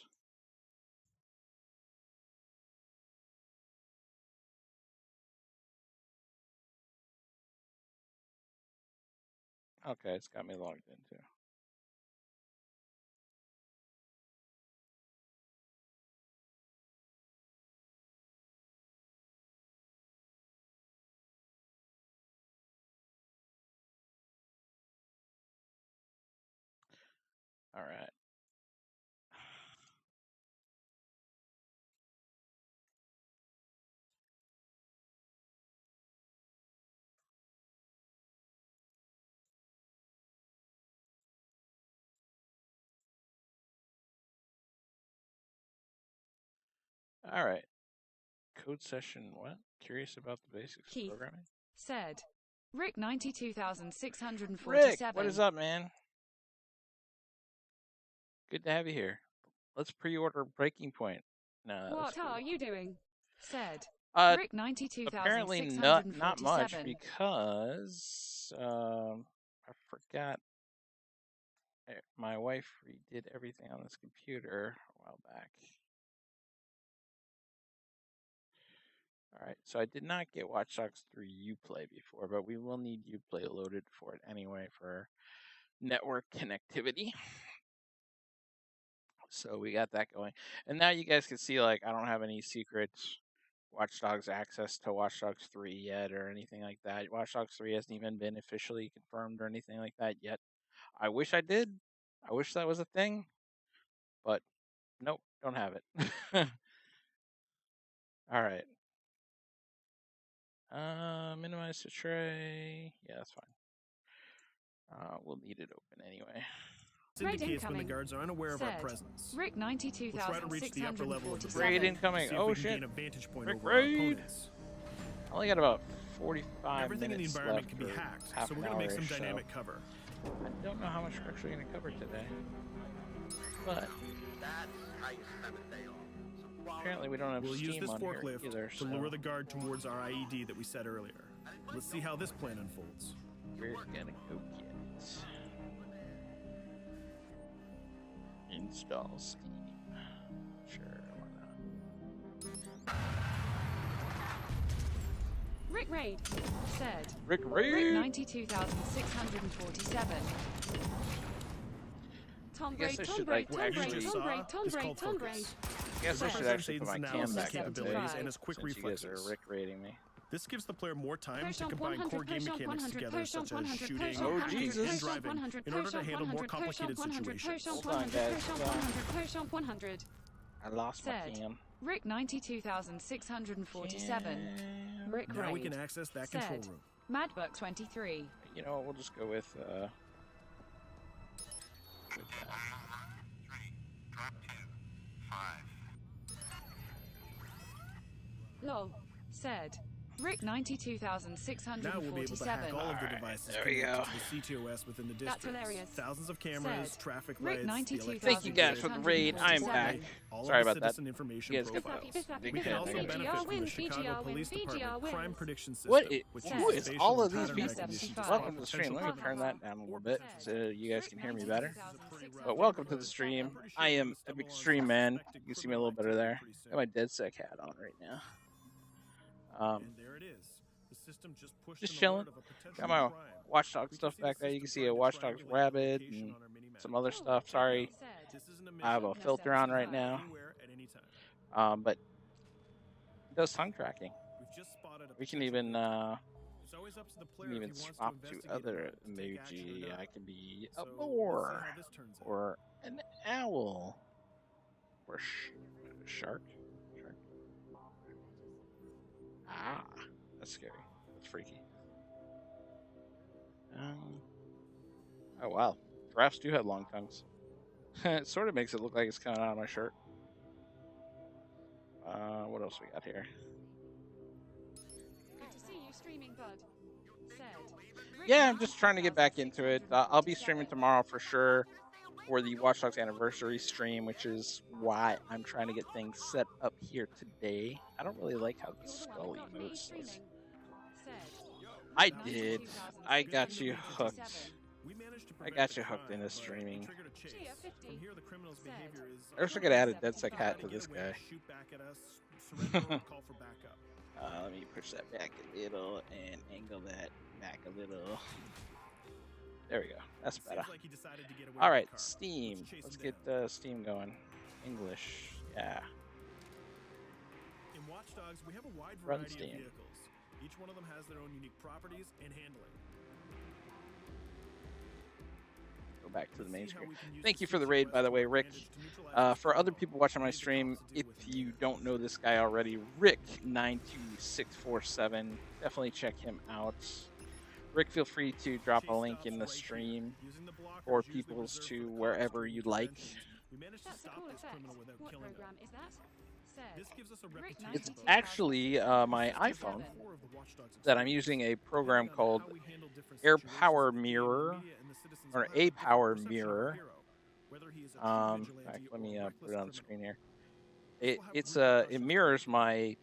Okay, it's got me logged in too. All right. All right. Code session. What? Curious about the basics of Keith programming? said. Rick 92,647. Rick, what is up, man? Good to have you here. Let's pre-order Breaking Point. No, What are you doing? Said. Rick apparently 92,647. not much because I forgot my wife redid everything on this computer a while back. All right, so I did not get Watch Dogs 3 Uplay before, but we will need Uplay loaded for it anyway for network connectivity. So we got that going. And now you guys can see, like, I don't have any secret Watch Dogs access to Watch Dogs 3 yet or anything like that. Watch Dogs 3 hasn't even been officially confirmed or anything like that yet. I wish I did. I wish that was a thing. But nope, don't have it. All right. Minimize the tray. Yeah, that's fine. We'll need it open anyway. This indicates when the guards are unaware of our presence. Rick We'll try to reach the upper level of the Raid building. incoming. See if Oh we can shit. gain a vantage point Rick over our raid. opponents. I only got about 45 Everything in the minutes environment left can be for hacked, half so an we're going to make some hour-ish, dynamic cover. I don't know how much we're actually going to cover today. But apparently we don't have We'll use Steam this on here forklift either, to so lure the guard towards our IED that we set earlier. Let's see how this plan unfolds. we're gonna go get install Steam. Sure, why not? Rick Raid said. Rick Raid. Rick 92,647. Tom Braid, Tom Braid, Tom Braid, Tom Braid, Tom Braid, Tom Braid. I guess I should actually put my cam back up capabilities today, and his quick since you guys reflexes. are Rick raiding me. This gives the player more time Push to up combine 100, core game push up mechanics 100, together, push up such as 100, shooting push up Oh, 100, Jesus. and push up driving, 100, in order push to up handle more 100, push up complicated 100, situations. push up Hold on, 100, guys, push up hold on. 100, push up 100. I lost my Said. cam. Rick 92,647. Rick Now we Raid can access that control said. room. Madbuck 23. You know what, we'll just go with that. Lol said. Rick Now we'll be able to hack 92,647. all of the devices there we connected go. to the CTOS within the That's district. hilarious. Thousands of cameras, Said. traffic Rick lights, the 92,000. Thank you guys for the raid. I am back. all Sorry of the about that. citizen information You guys get profiles. the big We can head also there. benefit from the Chicago Police Department crime prediction system, What which who uses is all facial of and these pattern people? recognition to Welcome spot to the stream. Let me potential turn that down a little bit so you guys can hear me better. But welcome to the stream. I am Epic Stream Man. You can see me a little better there. I got my DedSec hat on right now. And there it is. The system just pushed Just an chilling. alert of a potential Got my crime. Watch Dogs stuff back there. You can see a Watch Dogs Rabbit and some other stuff. Sorry, I have a filter on right now. But it does tongue tracking. We can even swap to other emoji. I can be a boar or an owl or shark. Ah, that's scary. That's freaky. Oh wow, giraffes do have long tongues. It sort of makes it look like it's coming out of my shirt. What else we got here? Good to see you streaming, bud. Said. Yeah, I'm just trying to get back into it. I'll be streaming tomorrow for sure for the Watch Dogs anniversary stream, which is why I'm trying to get things set up here today. I don't really like how the skull emotes does. I did. I got you hooked. I got you hooked into streaming. I wish I could add a DedSec hat to this guy. Let me push that back a little and angle that back a little. There we go. That's better. Seems like he decided to get away All with right, the car. Steam. chase Let's him get down. Steam going. English. Yeah. In Watch Dogs, we have a wide Run variety Steam. of vehicles. Each one of them has their own unique properties and handling. Go back to the main screen. Thank you for the raid, by the way, Rick. For other people watching my stream, if you don't know this guy already, Rick92647, definitely check him out. Rick, feel free to drop a link in the stream or people's to wherever you like. We managed to That's a stop cool this effect. criminal without What killing him. program is that? Said. This gives us a Rick reputation. It's 92,000. actually my iPhone that I'm using a program called Air Power Mirror, or A Power Mirror. In fact, let me put it on the screen here. It mirrors my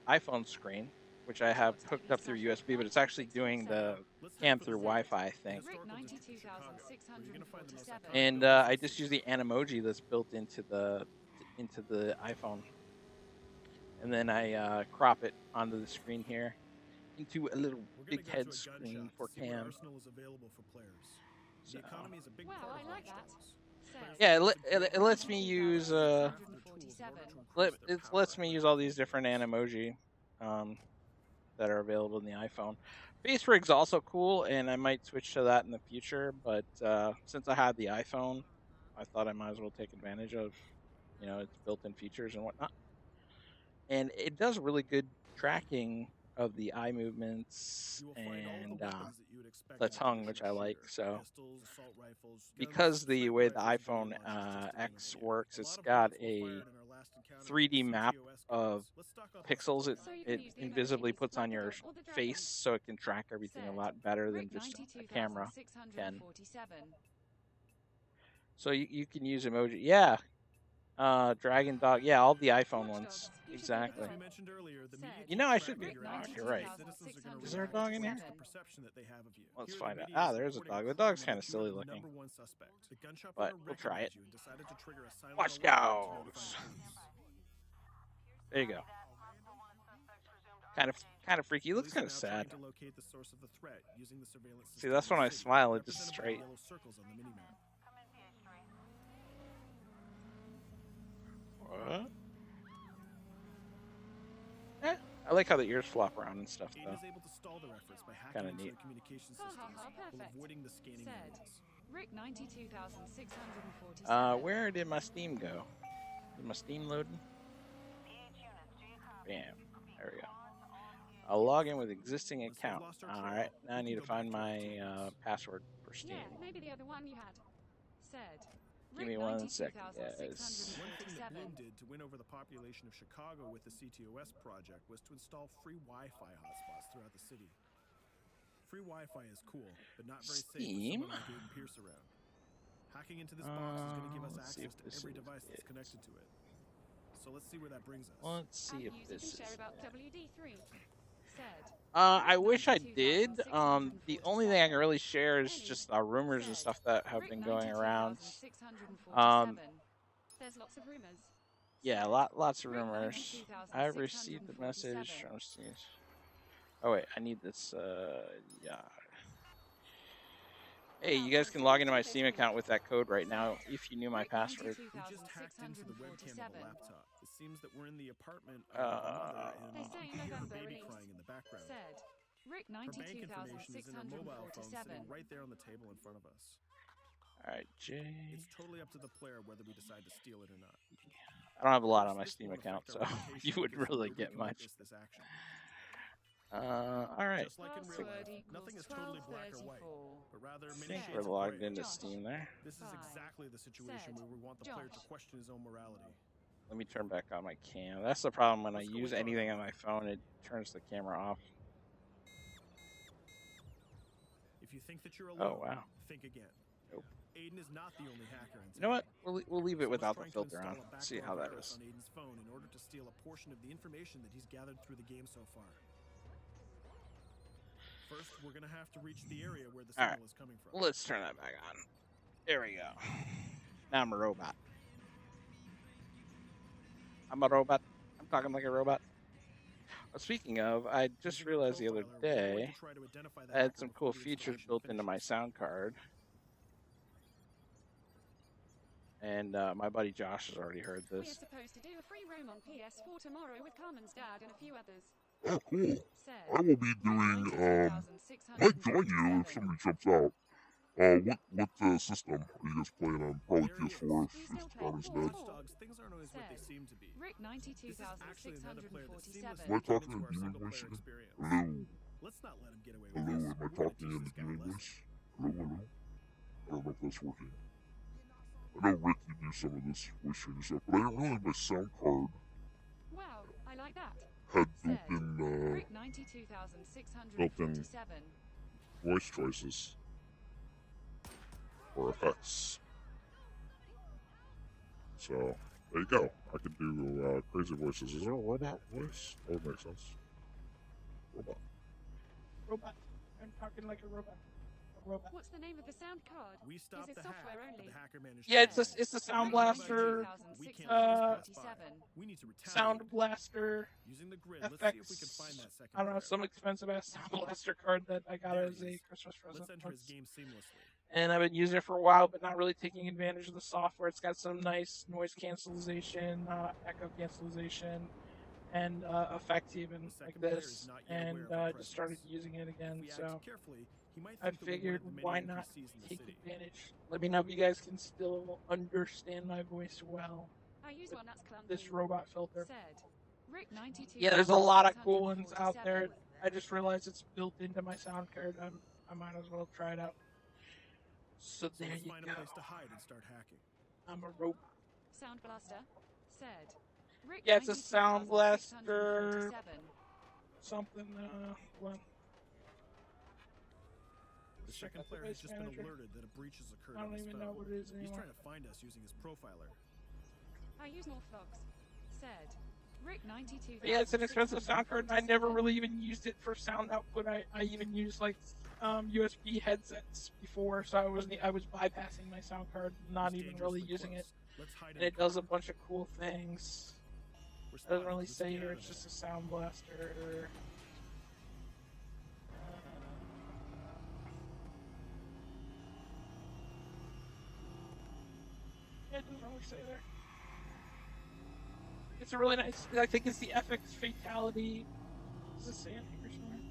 iPhone screen, which I have hooked up through USB, but it's actually doing the cam through Wi-Fi thing. Rick 92,647. And I just use the Animoji that's built into the iPhone, and then I crop it onto the screen here into a little big head screen for cam. Arsenal is available for players. The economy is a big Wow, part I of like Watch that. Dogs. Said. Yeah, it lets me use it 647. lets me use all these different Animoji that are available in the iPhone. Face rig's also cool, and I might switch to that in the future. But since I had the iPhone, I thought I might as well take advantage of, its built-in features and whatnot. And it does really good tracking of the eye movements and the tongue, which I like. So because the way the iPhone X works, it's got a 3D map of pixels it invisibly puts on your face, so it can track everything a lot better than just a camera can. So you can use emoji. Yeah. Dragon Dog. Yeah, all the iPhone ones. Exactly. I should be a dog. You're right. Is there a dog in here? Let's find out. Ah, there's a dog. The dog's kind of silly looking, but we'll try it. Watch Dogs. There you go. Kind of freaky. He looks kind of sad. See, that's when I smile. It's just straight. What? I like how the ears flop around and stuff, though. Kind of neat. Rick 92,647. Where did my Steam go? Is my Steam loading? Bam. There we go. I'll log in with existing account. Alright, now I need to find my password for Steam. Yeah, maybe the other one you had. Said. Give me 1 second. Yes. One thing that Bloom did to win over the population of Chicago with the C0m3 project was to install free Wi-Fi hotspots throughout the city. Free Wi-Fi is cool, but not very safe with Steam? someone like Aiden Pierce around. Hacking into this box is going to give us access to every device that's connected to it. So let's see where that brings us. Let's see if this is share about WD3. Said. I wish I did. The only thing I can really share is just rumors and stuff that have been going around. There's lots of rumors. Yeah, lots of rumors. I've received the message. Oh wait, I need this. Yeah. Hey, you guys can log into my Steam account with that code right now if you knew my password. We just hacked into the webcam of a laptop. It seems that we're in the apartment of a mother and you hear her baby crying in the background. Said. Rick Her bank information is in her mobile phone sitting right there on the table in front of us. Alright, Jay. It's totally up to the player whether we decide to steal it or not. I don't have a lot on my Steam account, so you wouldn't really get much. Alright. Just like in real life, nothing is totally black or white, but rather I many think shades we're of logged gray. into Steam there. This is exactly the situation where we want the player to question his own morality. Let me turn back on my cam. That's the problem when I use anything on my phone, it turns the camera off. If you think that you're alone, Oh, wow. think again. Nope. Aiden is not the only hacker in You know what? town. We'll leave it without the Someone's trying to filter on. install a See how that backdoor is. virus on Aiden's phone in order to steal a portion of the information that he's gathered through the game so far. First, we're gonna have to reach the area where the signal Alright. is coming from. Let's turn that back on. There we go. Now I'm a robot. I'm a robot. I'm talking like a robot. Speaking of, I just realized the other day I had some cool features built into my sound card. And my buddy Josh has already heard We're this. supposed to do a free roam on PS4 tomorrow with Carmen's dad and a few others. Oh, cool. I will be doing, might join you if somebody jumps out. What system are you guys playing on? Probably PS4 if Carmen's dead. Things aren't always what they seem to be. Rick 92,647. Am I talking in demon voice again? Hello. Let's not let him get away with Hello, this. am I talking in demon voice? Hello, hello? I don't know if that's working. I know, Rick, you do some of this voice changing stuff, but I didn't realize my sound card Wow, I like that. had built-in, Rick 92,647. voice choices. Or effects. So, there you go. I can do crazy voices. Is there a robot voice? That would make sense. Robot. Robot. I'm talking like a robot. Robot. What's the name of the sound card? We stopped Is it the hack, software but only? the hacker managed Yeah, to it's the Sound Blaster. We need to Sound Blaster. Using the grid, FX. let's see if we can find that second I don't know, player. some expensive ass Sound Blaster card that I got as a Christmas present. Let's enter his game seamlessly. And I've been using it for a while, but not really taking advantage of the software. It's got some nice noise cancellation, echo cancellation, and effects even like this. And just started using it again. So I figured, why not take advantage? Let me know if you guys can still understand my voice well. I use one that's clunky. This robot filter. Said. Rick 92. Yeah, there's a lot of cool ones out there. I just realized it's built into my sound card. I might as well try it out. So there let's you find go. a place to hide and start hacking. I'm a robot. Sound Blaster. Said. Rick Yeah, it's a Sound Blaster. 92,647. Something, one. The second player has just been alerted that a breach has occurred. I don't even know what it is He's anymore. trying to find us using his profiler. I use Northfox. Said. Rick 92. Yeah, it's an expensive sound card, and I never really even used it for sound output. I even used like USB headsets before, so I was bypassing my sound card, not even really using it. And it does a bunch of cool things. It doesn't really say here it's just a Sound Blaster. Yeah, it doesn't really say there. It's a really nice. I think it's the FX Fatality. Does it say anything or something?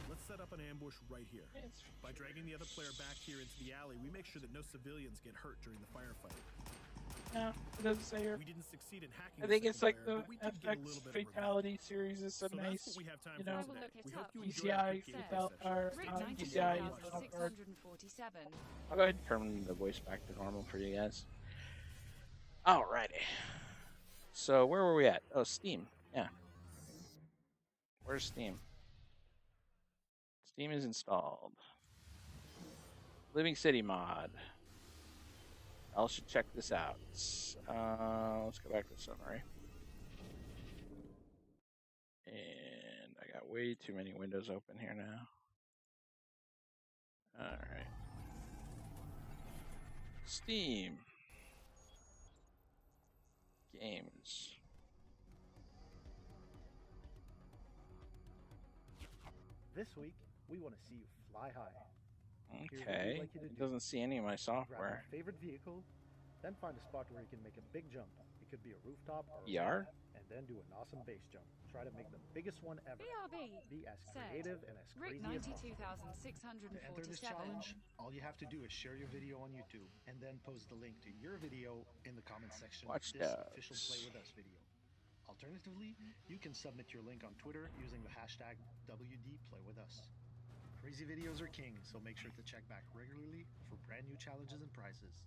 Let's set up an ambush right here. By dragging the other player back here into the alley, we make sure that no civilians get hurt during the firefight. No, it doesn't say here. We didn't succeed in hacking. I think it's like player, the but we did get a FX little bit of Fatality series is a So nice, that's what we have time you for know, today. We hope you enjoyed PCI our quick game PCI session. software. 647. I'll go ahead and turn the voice back to normal for you guys. Alrighty. So where were we at? Oh, Steam. Yeah. Where's Steam? Steam is installed. Living City mod. I should check this out. Let's go back to the summary. And I got way too many windows open here now. Alright. Steam. Games. This week, we want to see you fly high. Here's what Okay. we'd like you to It do. doesn't see any of my Grab software. your favorite vehicle, then find a spot where you can make a big jump. It could be a rooftop or a VR? ramp, and then do an awesome base jump. Try to make the biggest one ever. BRB. Be as Said. creative and as Rick crazy as possible. 92,647. To enter this challenge, all you have to do is share your video on YouTube and then post the link to your video in the comments section Watch of this Dogs. official Play With Us video. Alternatively, you can submit your link on Twitter using the hashtag WDPlayWithUs. Crazy videos are king, so make sure to check back regularly for brand new challenges and prizes.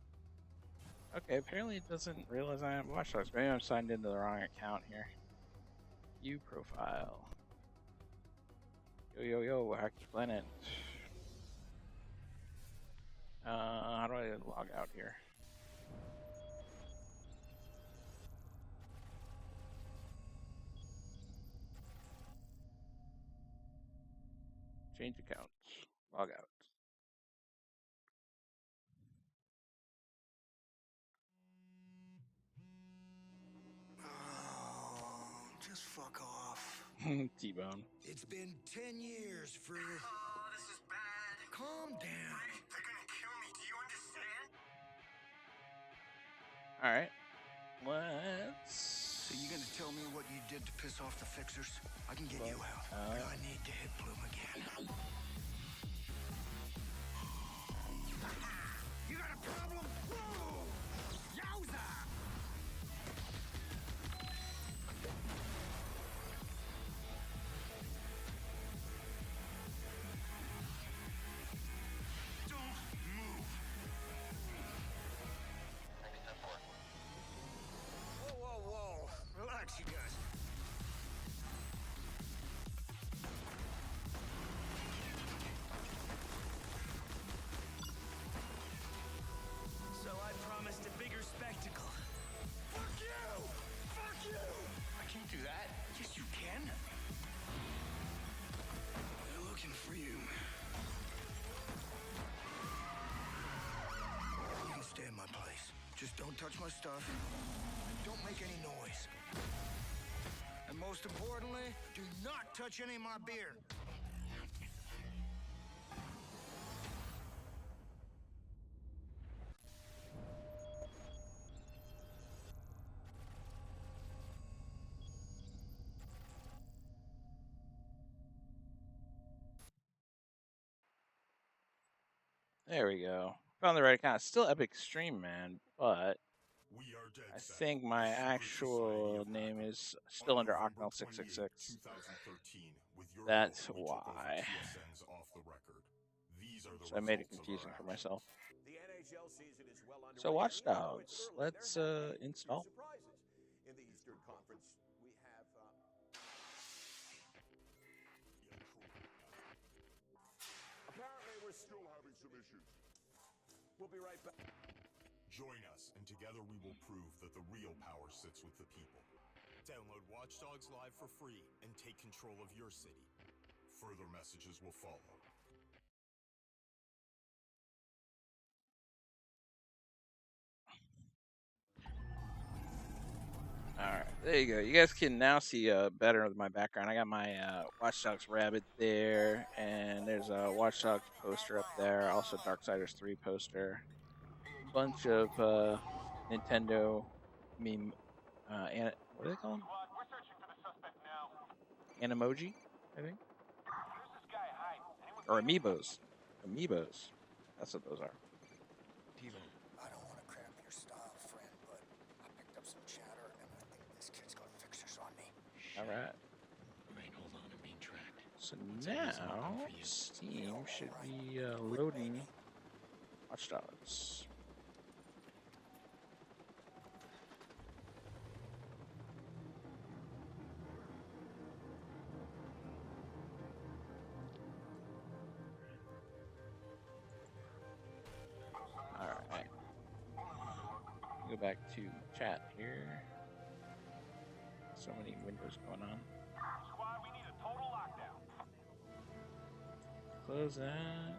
Okay, apparently it doesn't realize I am Watch Dogs. Maybe I'm signed into the wrong account here. View profile. Yo, Hacky Planet. How do I log out here? Change accounts. Log out. Just fuck off. T-Bone. It's been 10 years, Freer. Oh, this is bad. Calm down. They're gonna kill me. Do you understand? All right. Let's. So you gonna tell me what you did to piss off the fixers? I can get you out, but I need to hit Bloom again. You got a problem? Whoa! Yowza! Don't move. Whoa. Relax, you guys. So I promised a bigger spectacle. Fuck you! Fuck you! I can't do that. Yes, you can. They're looking for you. You can stay in my place. Just don't touch my stuff. Don't make any noise. And most importantly, do not touch any of my beer. There we go. Found the right account. Still epic stream, man, but I think my actual name is still under Ocnell666. That's why. So I made it confusing for myself. So Watch Dogs, let's install. In the Eastern Conference, we have apparently we're still having some issues. We'll be right back. Join us, and together we will prove that the real power sits with the people. Download Watch Dogs Live for free and take control of your city. Further messages will follow. Alright, there you go. You guys can now see better with my background. I got my Watch Dogs Rabbit there, and there's a Watch Dogs poster up there. Also Darksiders 3 poster. Bunch of Nintendo meme, what do they call them? Animoji, I think? Or amiibos. Amiibos. That's what those are. I don't want to cramp your style, friend, but I picked up some chatter, and I think this kid's got fixers on me. Alright. Right, hold on, I'm being tracked. So now, Steam should be loading Watch Dogs. Alright. Go back to chat here. So many windows going on. Squad, we need a total lockdown. Close that.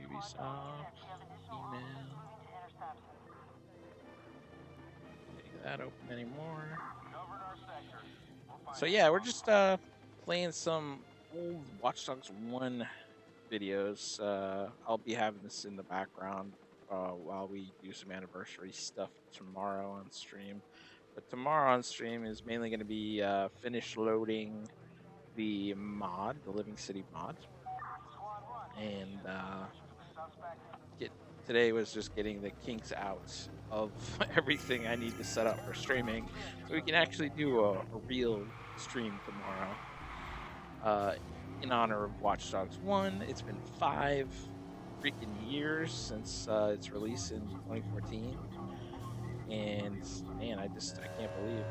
Ubisoft. Email. Make that open anymore. So yeah, we're just playing some old Watch Dogs 1 videos. I'll be having this in the background while we do some anniversary stuff tomorrow on stream. But tomorrow on stream is mainly going to be finish loading the mod, the Living City mod. And today was just getting the kinks out of everything I need to set up for streaming, so we can actually do a real stream tomorrow in honor of Watch Dogs 1. It's been 5 freaking years since its release in 2014, and man, I can't believe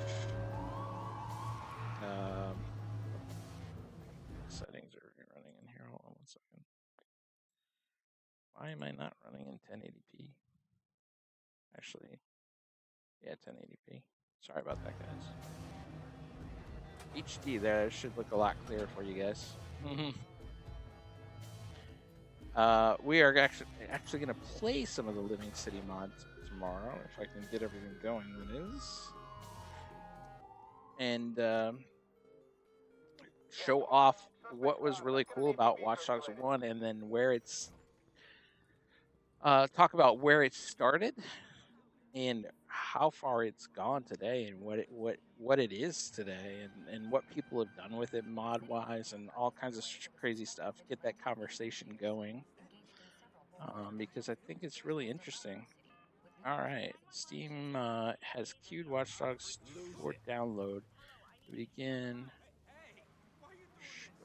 settings are running in here. Hold on 1 second. Why am I not running in 1080p? Actually, yeah, 1080p. Sorry about that, guys. HD there should look a lot clearer for you guys. We are actually going to play some of the Living City mods tomorrow, if I can get everything going, that is. And show off what was really cool about Watch Dogs 1 and then where it's talk about where it started and how far it's gone today and what it is today and what people have done with it mod wise and all kinds of crazy stuff. Get that conversation going because I think it's really interesting. All right, Steam has queued Watch Dogs for download. Begin.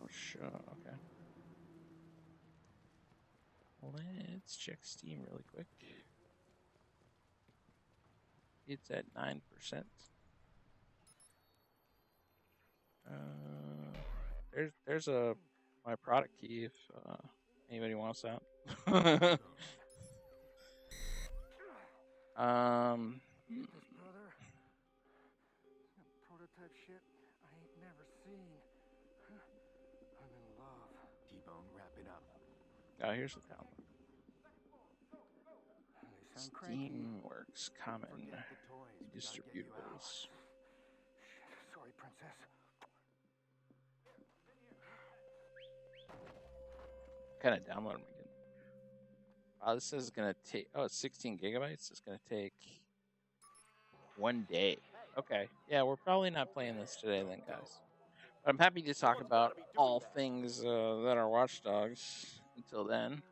Okay. Let's check Steam really quick. It's at 9%. There's my product key if anybody wants that. Prototype shit I ain't never seen. I'm in love. T-Bone, wrap it up. Oh, here's the download. Steamworks Common Distributables. Sorry, princess. Kind of download them again. This is gonna take. Oh, it's 16 gigabytes. It's gonna take 1 day. Okay, yeah, we're probably not playing this today then, guys. But I'm happy to talk about all things that are Watch Dogs until then.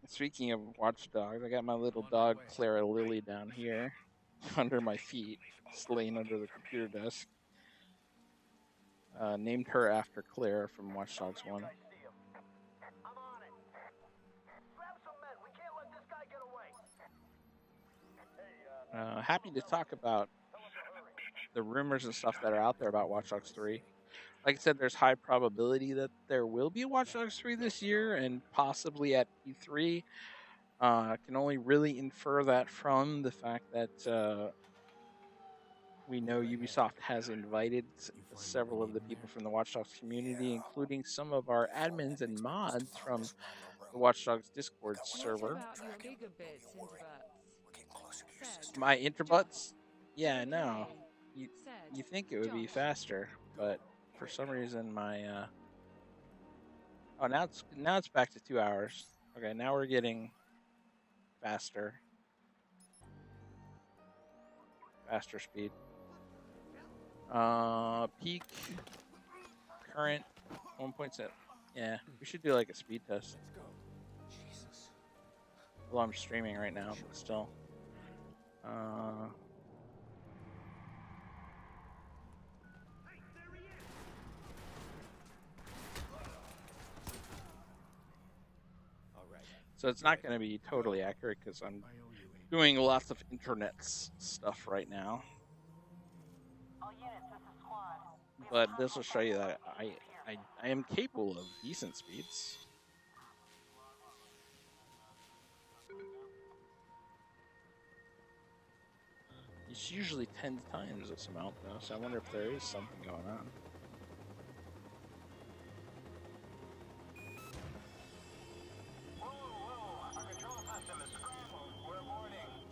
Speaking of Watch Dogs, I got my little dog Clara Lily down here under my feet, just laying under the computer desk. Named her after Claire from Watch Dogs 1. Happy to talk about the rumors and stuff that are out there about Watch Dogs 3. Like I said, there's high probability that there will be a Watch Dogs 3 this year and possibly at E3. I can only really infer that from the fact that we know Ubisoft has invited several of the people from the Watch Dogs community, including some of our admins and mods from the Watch Dogs Discord server. My interbutts? Yeah, no. You think it would be faster, but for some reason my oh, now it's back to 2 hours. Okay, now we're getting faster speed. Peak current 1.7. Yeah, we should do like a speed test. Jesus. Well, I'm streaming right now, but still. So it's not going to be totally accurate because I'm doing lots of internet stuff right now. But this will show you that I am capable of decent speeds. It's usually 10 times this amount though, so I wonder if there is something going on.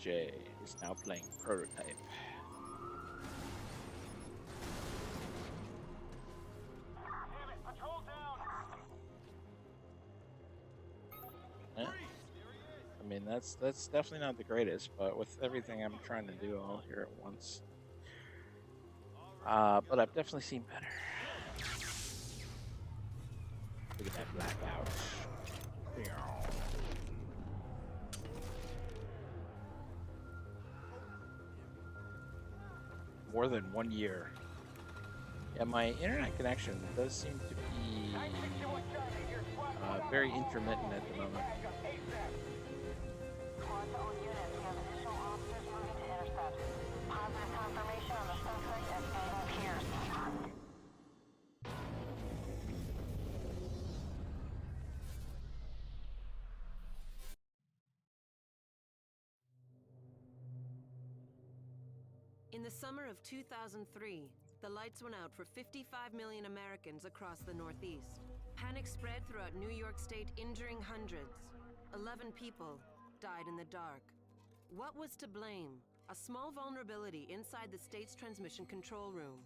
Jay is now playing Prototype. Yeah. I mean, that's definitely not the greatest, but with everything I'm trying to do all here at once. But I've definitely seen better. Look at that blackout. More than 1 year. Yeah, my internet connection does seem to be very intermittent at the moment. In the summer of 2003, the lights went out for 55 million Americans across the Northeast. Panic spread throughout New York State, injuring hundreds. 11 people died in the dark. What was to blame? A small vulnerability inside the state's transmission control room.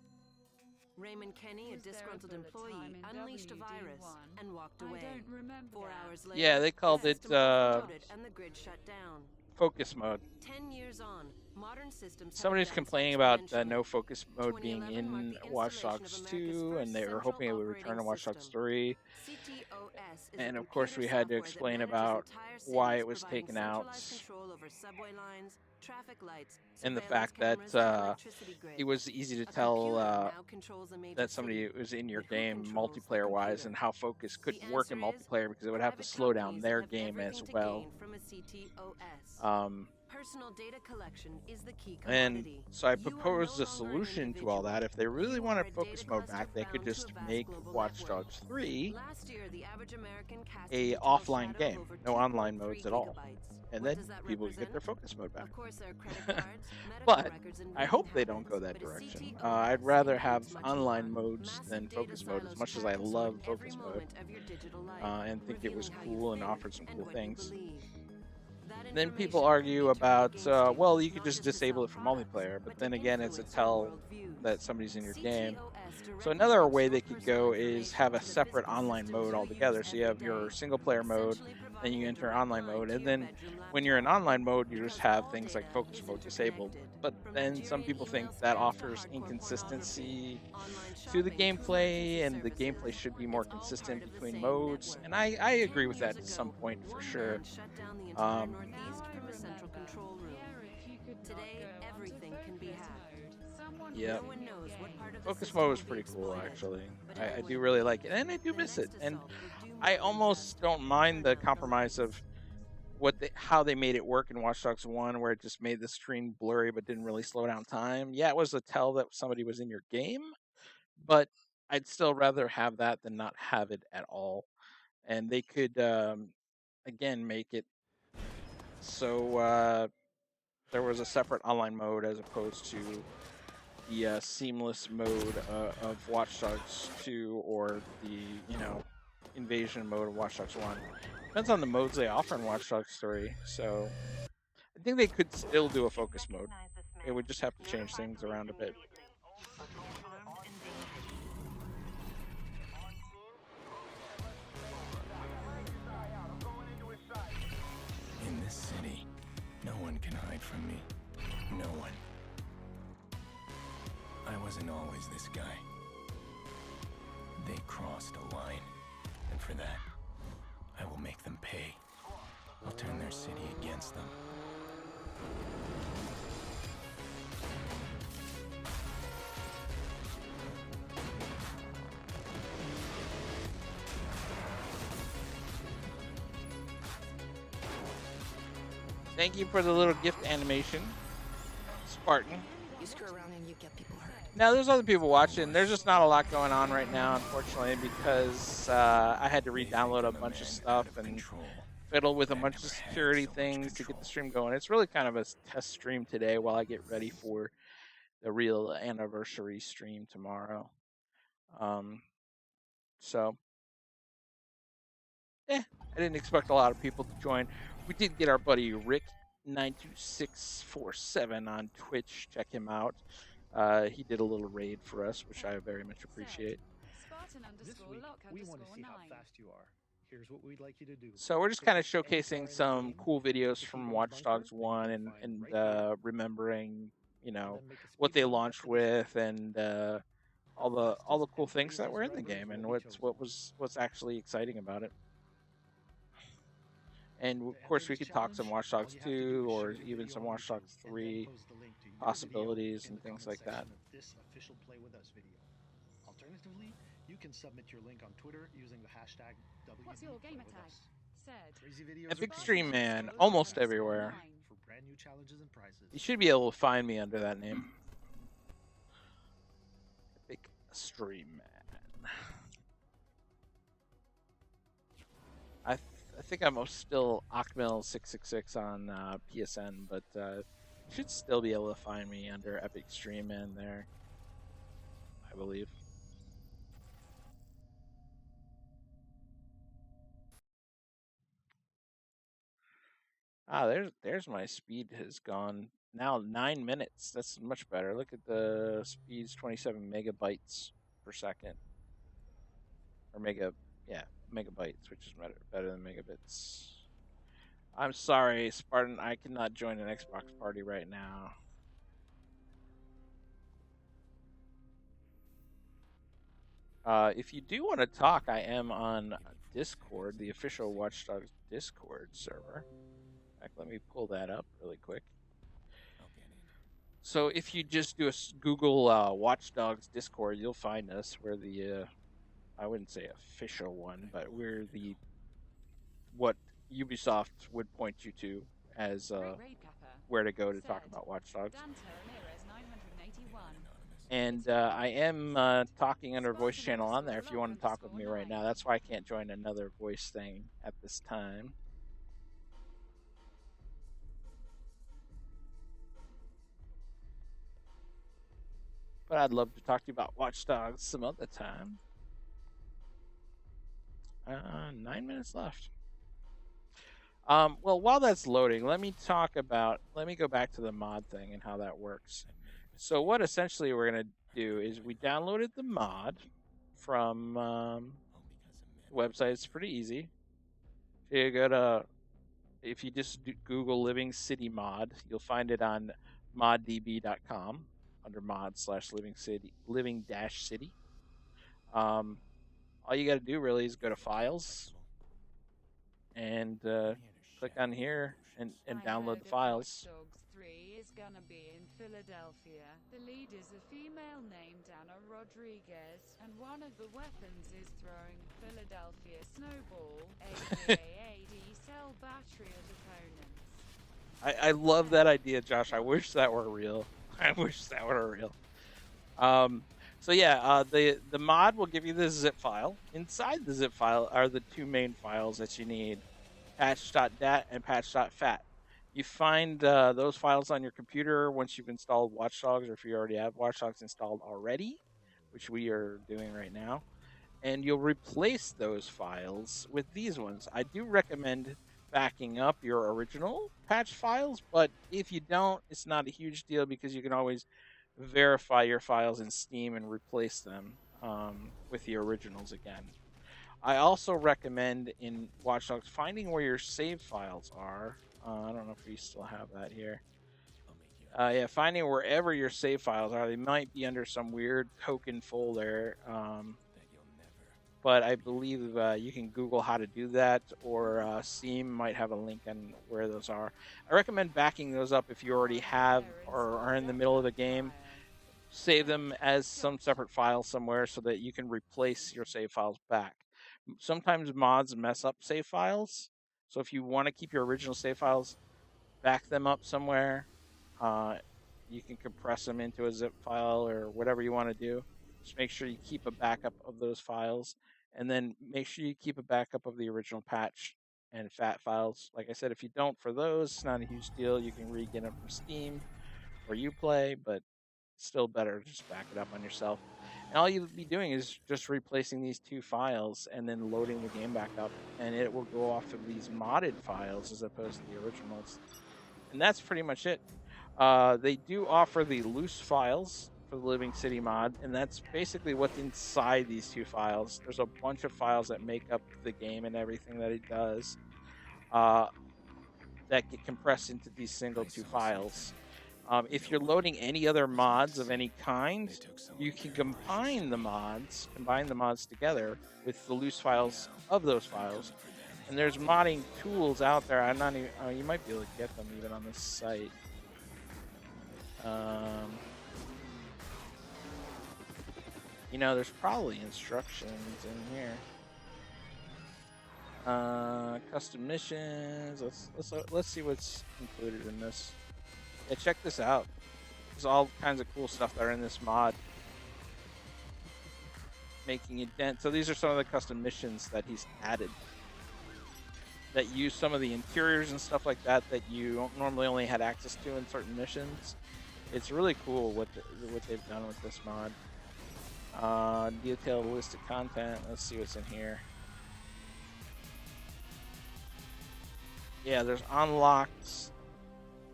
Raymond Kenny, a Was there a disgruntled bullet employee, time in unleashed a virus WD1? and walked I away. don't remember 4 that. hours later, Yeah, they called the it system overloaded and the grid shut down. focus mode. 10 years on, modern systems have Somebody's advanced complaining about exponentially. no focus mode being 2011 marked in the Watch installation Dogs of 2, and they were America's hoping it would first return to central Watch Dogs operating 3. CTOS is And a of course, we computer had to software that explain manages about entire why cities, it was providing taken out, centralized control over subway lines, traffic lights, and the surveillance fact that cameras, and electricity it grid. was easy to A tell computer now controls a major that somebody city. was in your But who game controls the multiplayer-wise, computer? and how focus The couldn't work in answer is multiplayer because it would have to private slow down companies their that have game as everything to well. gain from a CTOS. Um, Personal data collection is the key And commodity. so I You are proposed no a longer an solution to all that. If they really You wanted are a focus data mode cluster back, they could bound to just a vast make global Watch network. Dogs 3 Last year, the average American cast a digital offline shadow game, of over no online 2.3 modes at all, gigabytes. and What then does that people could get their represent? focus mode back. Of course, there are credit cards, medical But records, and I voting hope they don't habits, go that but a direction. CTOS I'd rather have includes much online more. modes than Massive data focus mode, as silos much as track I and sort love every focus mode, moment of your digital life, and think it was revealing how you cool and think offered some and cool what you things. believe. That Then people information argue can be turned about, against you, well, you could not just just to sell disable it for products, multiplayer, but but then to again, it's a influence your tell worldviews. that somebody's in your game. CTOS So directly another links way your they could personal go is information have a to the separate physical online systems mode you altogether. use So you have every your day, single player mode, essentially then providing you a enter direct online line mode, to and your then bedroom when you're in laptop. online mode, you just Because have all things like data focus mode isn't disabled. connected. But From then some Nigerian people think email that scams to offers hardcore inconsistency online to the shopping to gameplay, emergency and the services. gameplay should be more It's all consistent part of the between same modes. network. And I agree 10 with years that to some ago, point for one sure. man shut down the entire Now Northeast I from a central remember. control room. Yeah, if you could not Today, go onto everything can be focus hacked. mode, someone Yep. No one knows what part of the Focus system mode will was be pretty cool, exploited, actually. but I everyone do really knows like it, and I do the miss it. next And assault will do I more than almost just don't mind the turn out the compromise lights. of how they made it work in Watch Dogs 1, where it just made the screen blurry but didn't really slow down time. Yeah, it was a tell that somebody was in your game, but I'd still rather have that than not have it at all. And they could, again, make it so there was a separate online mode as opposed to the seamless mode of Watch Dogs 2 or the, invasion mode of Watch Dogs 1. Depends on the modes they offer in Watch Dogs 3. So I think they could still do a focus mode. It would just have to change things around a bit. In this city, no one can hide from me. No one. I wasn't always this guy. They crossed a line, and for that, I will make them pay. I'll turn their city against them. Thank you for the little gift animation, Spartan. You screw around and you get people hurt. Now, there's other people watching. There's just not a lot going on right now, unfortunately, because I had to re-download a bunch of stuff and fiddle with a bunch of security things to get the stream going. It's really kind of a test stream today while I get ready for the real anniversary stream tomorrow. So, I didn't expect a lot of people to join. We did get our buddy Rick92647 on Twitch. Check him out. He did a little raid for us, which I very much appreciate. This week, we want to see how fast you are. Here's what we'd like you to do. So we're just kind of showcasing some cool videos from Watch Dogs 1 and remembering, what they launched with and all the cool things that were in the game and what's actually exciting about it. And of course, we could talk some Watch Dogs 2 or even some Watch Dogs 3 possibilities and things like that. This official Play With Us video. Alternatively, you can submit your link on Twitter using the hashtag WD. What's your gamer tag? Said. Crazy videos Epic are Stream Man, almost everywhere. for brand new challenges and prizes. You should be able to find me under that name. Epic Stream Man. I think I'm still Akmil666 on PSN, but you should still be able to find me under Epic Stream Man there, I believe. Ah, there's my speed has gone now 9 minutes. That's much better. Look at the speed's 27 megabytes. per second, or megabytes, which is better than megabits. I'm sorry, Spartan, I cannot join an Xbox party right now. If you do want to talk, I am on Discord, the official Watch Dogs Discord server. In fact, let me pull that up really quick. So if you just do a Google Watch Dogs Discord, you'll find us. We're the, I wouldn't say official one, but we're the, what Ubisoft would point you to as where to go to talk about Watch Dogs. And I am talking under a voice channel on there if you want to talk with me right now. That's why I can't join another voice thing at this time. But I'd love to talk to you about Watch Dogs some other time. 9 minutes left. Well, while that's loading, let me go back to the mod thing and how that works. So what essentially we're going to do is we downloaded the mod from the website. It's pretty easy. If you just Google Living City Mod, you'll find it on moddb.com under mod/living-city. All you got to do really is go to Files and click on here and download the files. Watch Dogs 3 is gonna be in Philadelphia. The lead is a female named Anna Rodriguez, and one of the weapons is throwing Philadelphia snowball, aka D-cell battery at opponents. I love that idea, Josh. I wish that were real. So yeah, the mod will give you the zip file. Inside the zip file are the two main files that you need, patch.dat and patch.fat. You find those files on your computer once you've installed Watch Dogs, or if you already have Watch Dogs installed already, which we are doing right now. And you'll replace those files with these ones. I do recommend backing up your original patch files, but if you don't, it's not a huge deal because you can always verify your files in Steam and replace them with the originals again. I also recommend in Watch Dogs finding where your save files are. I don't know if we still have that here. Finding wherever your save files are. They might be under some weird token folder, but I believe you can Google how to do that, or Steam might have a link on where those are. I recommend backing those up if you already have or are in the middle of the game. Save them as some separate file somewhere so that you can replace your save files back. Sometimes mods mess up save files, so if you want to keep your original save files, back them up somewhere. You can compress them into a zip file or whatever you want to do. Just make sure you keep a backup of those files, and then make sure you keep a backup of the original patch and fat files. Like I said, if you don't for those, it's not a huge deal. You can re-get them from Steam or Uplay, but still better to just back it up on yourself. And all you'll be doing is just replacing these two files and then loading the game back up, and it will go off of these modded files as opposed to the originals. And that's pretty much it. They do offer the loose files for the Living City mod, and that's basically what's inside these two files. There's a bunch of files that make up the game and everything that it does that get compressed into these single two files. If you're loading any other mods of any kind, you can combine the mods together with the loose files of those files. And there's modding tools out there. I'm not even. You might be able to get them even on this site. There's probably instructions in here. Custom missions. Let's see what's included in this. Yeah, check this out. There's all kinds of cool stuff that are in this mod. Making a dent. So these are some of the custom missions that he's added that use some of the interiors and stuff like that you normally only had access to in certain missions. It's really cool what they've done with this mod. Detailed list of content. Let's see what's in here. Yeah, there's unlocked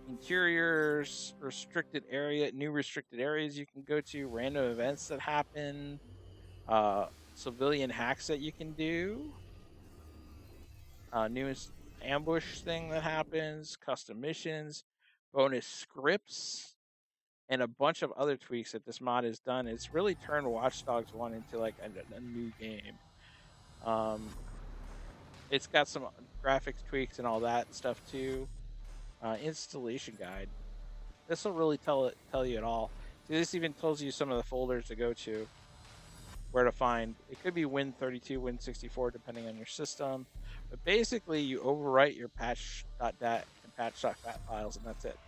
interiors, new restricted areas you can go to, random events that happen, civilian hacks that you can do, newest ambush thing that happens, custom missions, bonus scripts, and a bunch of other tweaks that this mod has done. It's really turned Watch Dogs 1 into like a new game. It's got some graphics tweaks and all that stuff too. Installation guide. This will really tell you it all. See, this even tells you some of the folders to go to, where to find. It could be Win32, Win64, depending on your system. But basically, you overwrite your patch.dat and patch.fat files, and that's it.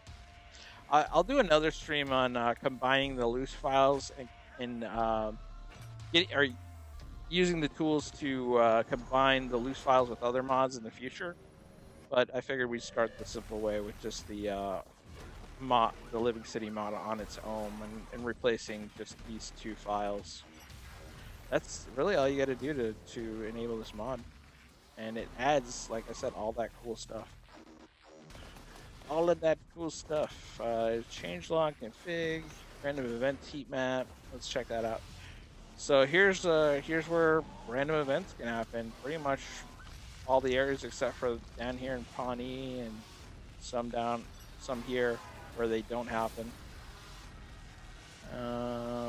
I'll do another stream on combining the loose files and using the tools to combine the loose files with other mods in the future. But I figured we'd start the simple way with just the Living City mod on its own and replacing just these two files. That's really all you got to do to enable this mod. And it adds, like I said, all that cool stuff. All of that cool stuff. Changelog, config, random event heat map. Let's check that out. So here's where random events can happen. Pretty much all the areas except for down here in Pawnee and some here where they don't happen.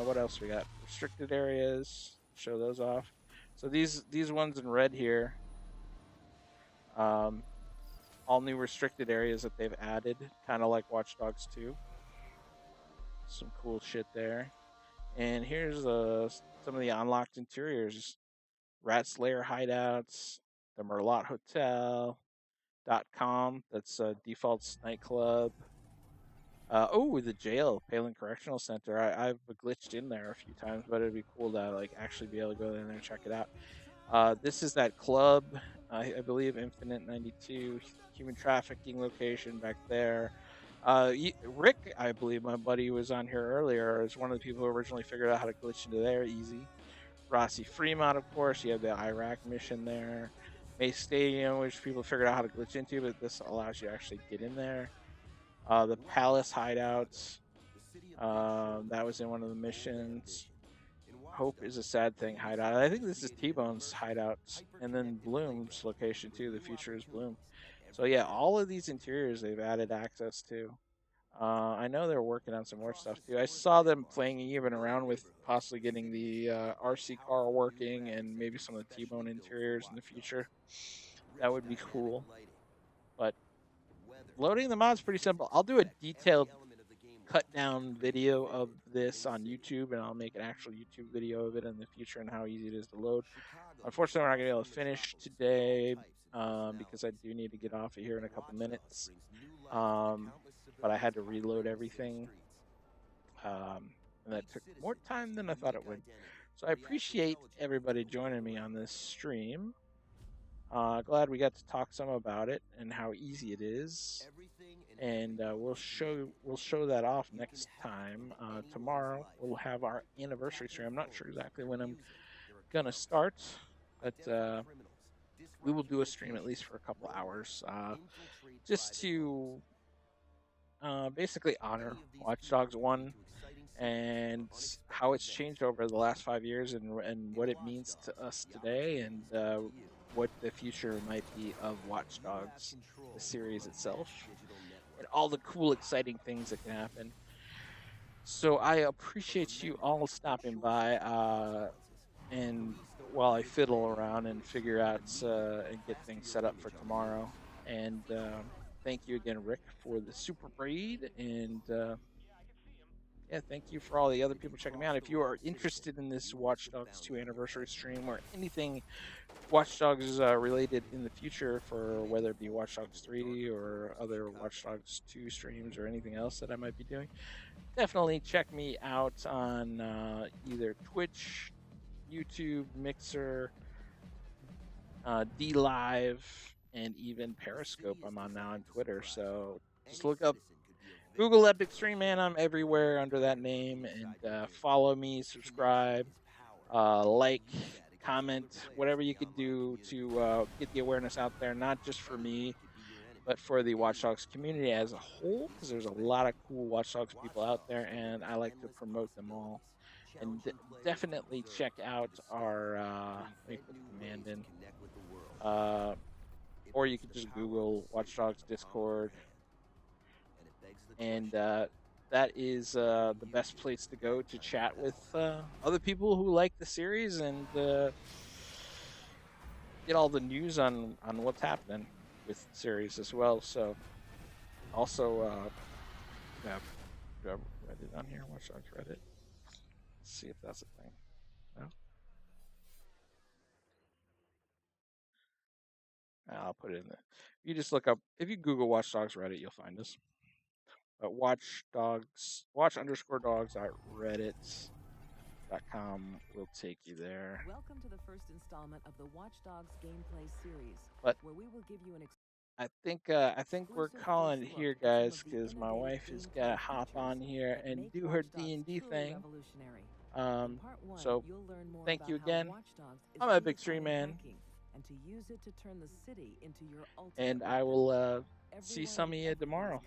What else we got? Restricted areas. Show those off. So these ones in red here, all new restricted areas that they've added, kind of like Watch Dogs 2. Some cool shit there. And here's some of the unlocked interiors: Rat Slayer hideouts, the Merlot Hotel.com, that's Default's nightclub. The jail, Palin Correctional Center. I've glitched in there a few times, but it'd be cool to like actually be able to go in there and check it out. This is that club, I believe, Infinite 92, human trafficking location back there. Rick, I believe my buddy was on here earlier, is one of the people who originally figured out how to glitch into there easy. Rossi Fremont, of course. You have the Iraq mission there. May Stadium, which people figured out how to glitch into, but this allows you to actually get in there. The Palace hideouts. That was in one of the missions. Hope is a sad thing hideout. I think this is T-Bone's hideout, and then Bloom's location too. The future is Bloom. So yeah, all of these interiors they've added access to. I know they're working on some more stuff too. I saw them playing even around with possibly getting the RC car working and maybe some of the T-Bone interiors in the future. That would be cool. But loading the mod's pretty simple. I'll do a detailed cut down video of this on YouTube, and I'll make an actual YouTube video of it in the future and how easy it is to load. Unfortunately, we're not going to be able to finish today because I do need to get off of here in a couple minutes. But I had to reload everything, and that took more time than I thought it would. So I appreciate everybody joining me on this stream. Glad we got to talk some about it and how easy it is. And we'll show that off next time. Tomorrow we'll have our anniversary stream. I'm not sure exactly when I'm gonna start, but we will do a stream at least for a couple hours, just to basically honor Watch Dogs 1 and how it's changed over the last 5 years and what it means to us today, and what the future might be of Watch Dogs, the series itself, and all the cool, exciting things that can happen. So I appreciate you all stopping by, and while I fiddle around and figure out and get things set up for tomorrow. And thank you again, Rick, for the super braid, and thank you for all the other people checking me out. If you are interested in this Watch Dogs 2 anniversary stream or anything Watch Dogs related in the future, for whether it be Watch Dogs 3 or other Watch Dogs 2 streams or anything else that I might be doing, definitely check me out on either Twitch, YouTube, Mixer, DLive, and even Periscope. I'm on now on Twitter, so just look up Google Epic Stream Man. I'm everywhere under that name, and follow me, subscribe, like, comment, whatever you could do to get the awareness out there, not just for me, but for the Watch Dogs community as a whole, because there's a lot of cool Watch Dogs people out there, and I like to promote them all. And definitely check out our, let me put the command in, or you could just Google Watch Dogs Discord, and that is the best place to go to chat with other people who like the series and get all the news on what's happening with the series as well. So also do I have Reddit on here? Watch Dogs Reddit. Let's see if that's a thing. No? I'll put it in there. You just look up, if you Google Watch Dogs Reddit, you'll find us. But watch underscore dogs at reddit.com will take you there. Welcome to the first installment of the Watch Dogs gameplay series, But where we will give you an I think we're calling it here, guys, because my wife has got to hop on here and do her D&D thing. So thank you again. I'm a big tree man, and to use it to turn the city into your ultimate and I will see some of you tomorrow.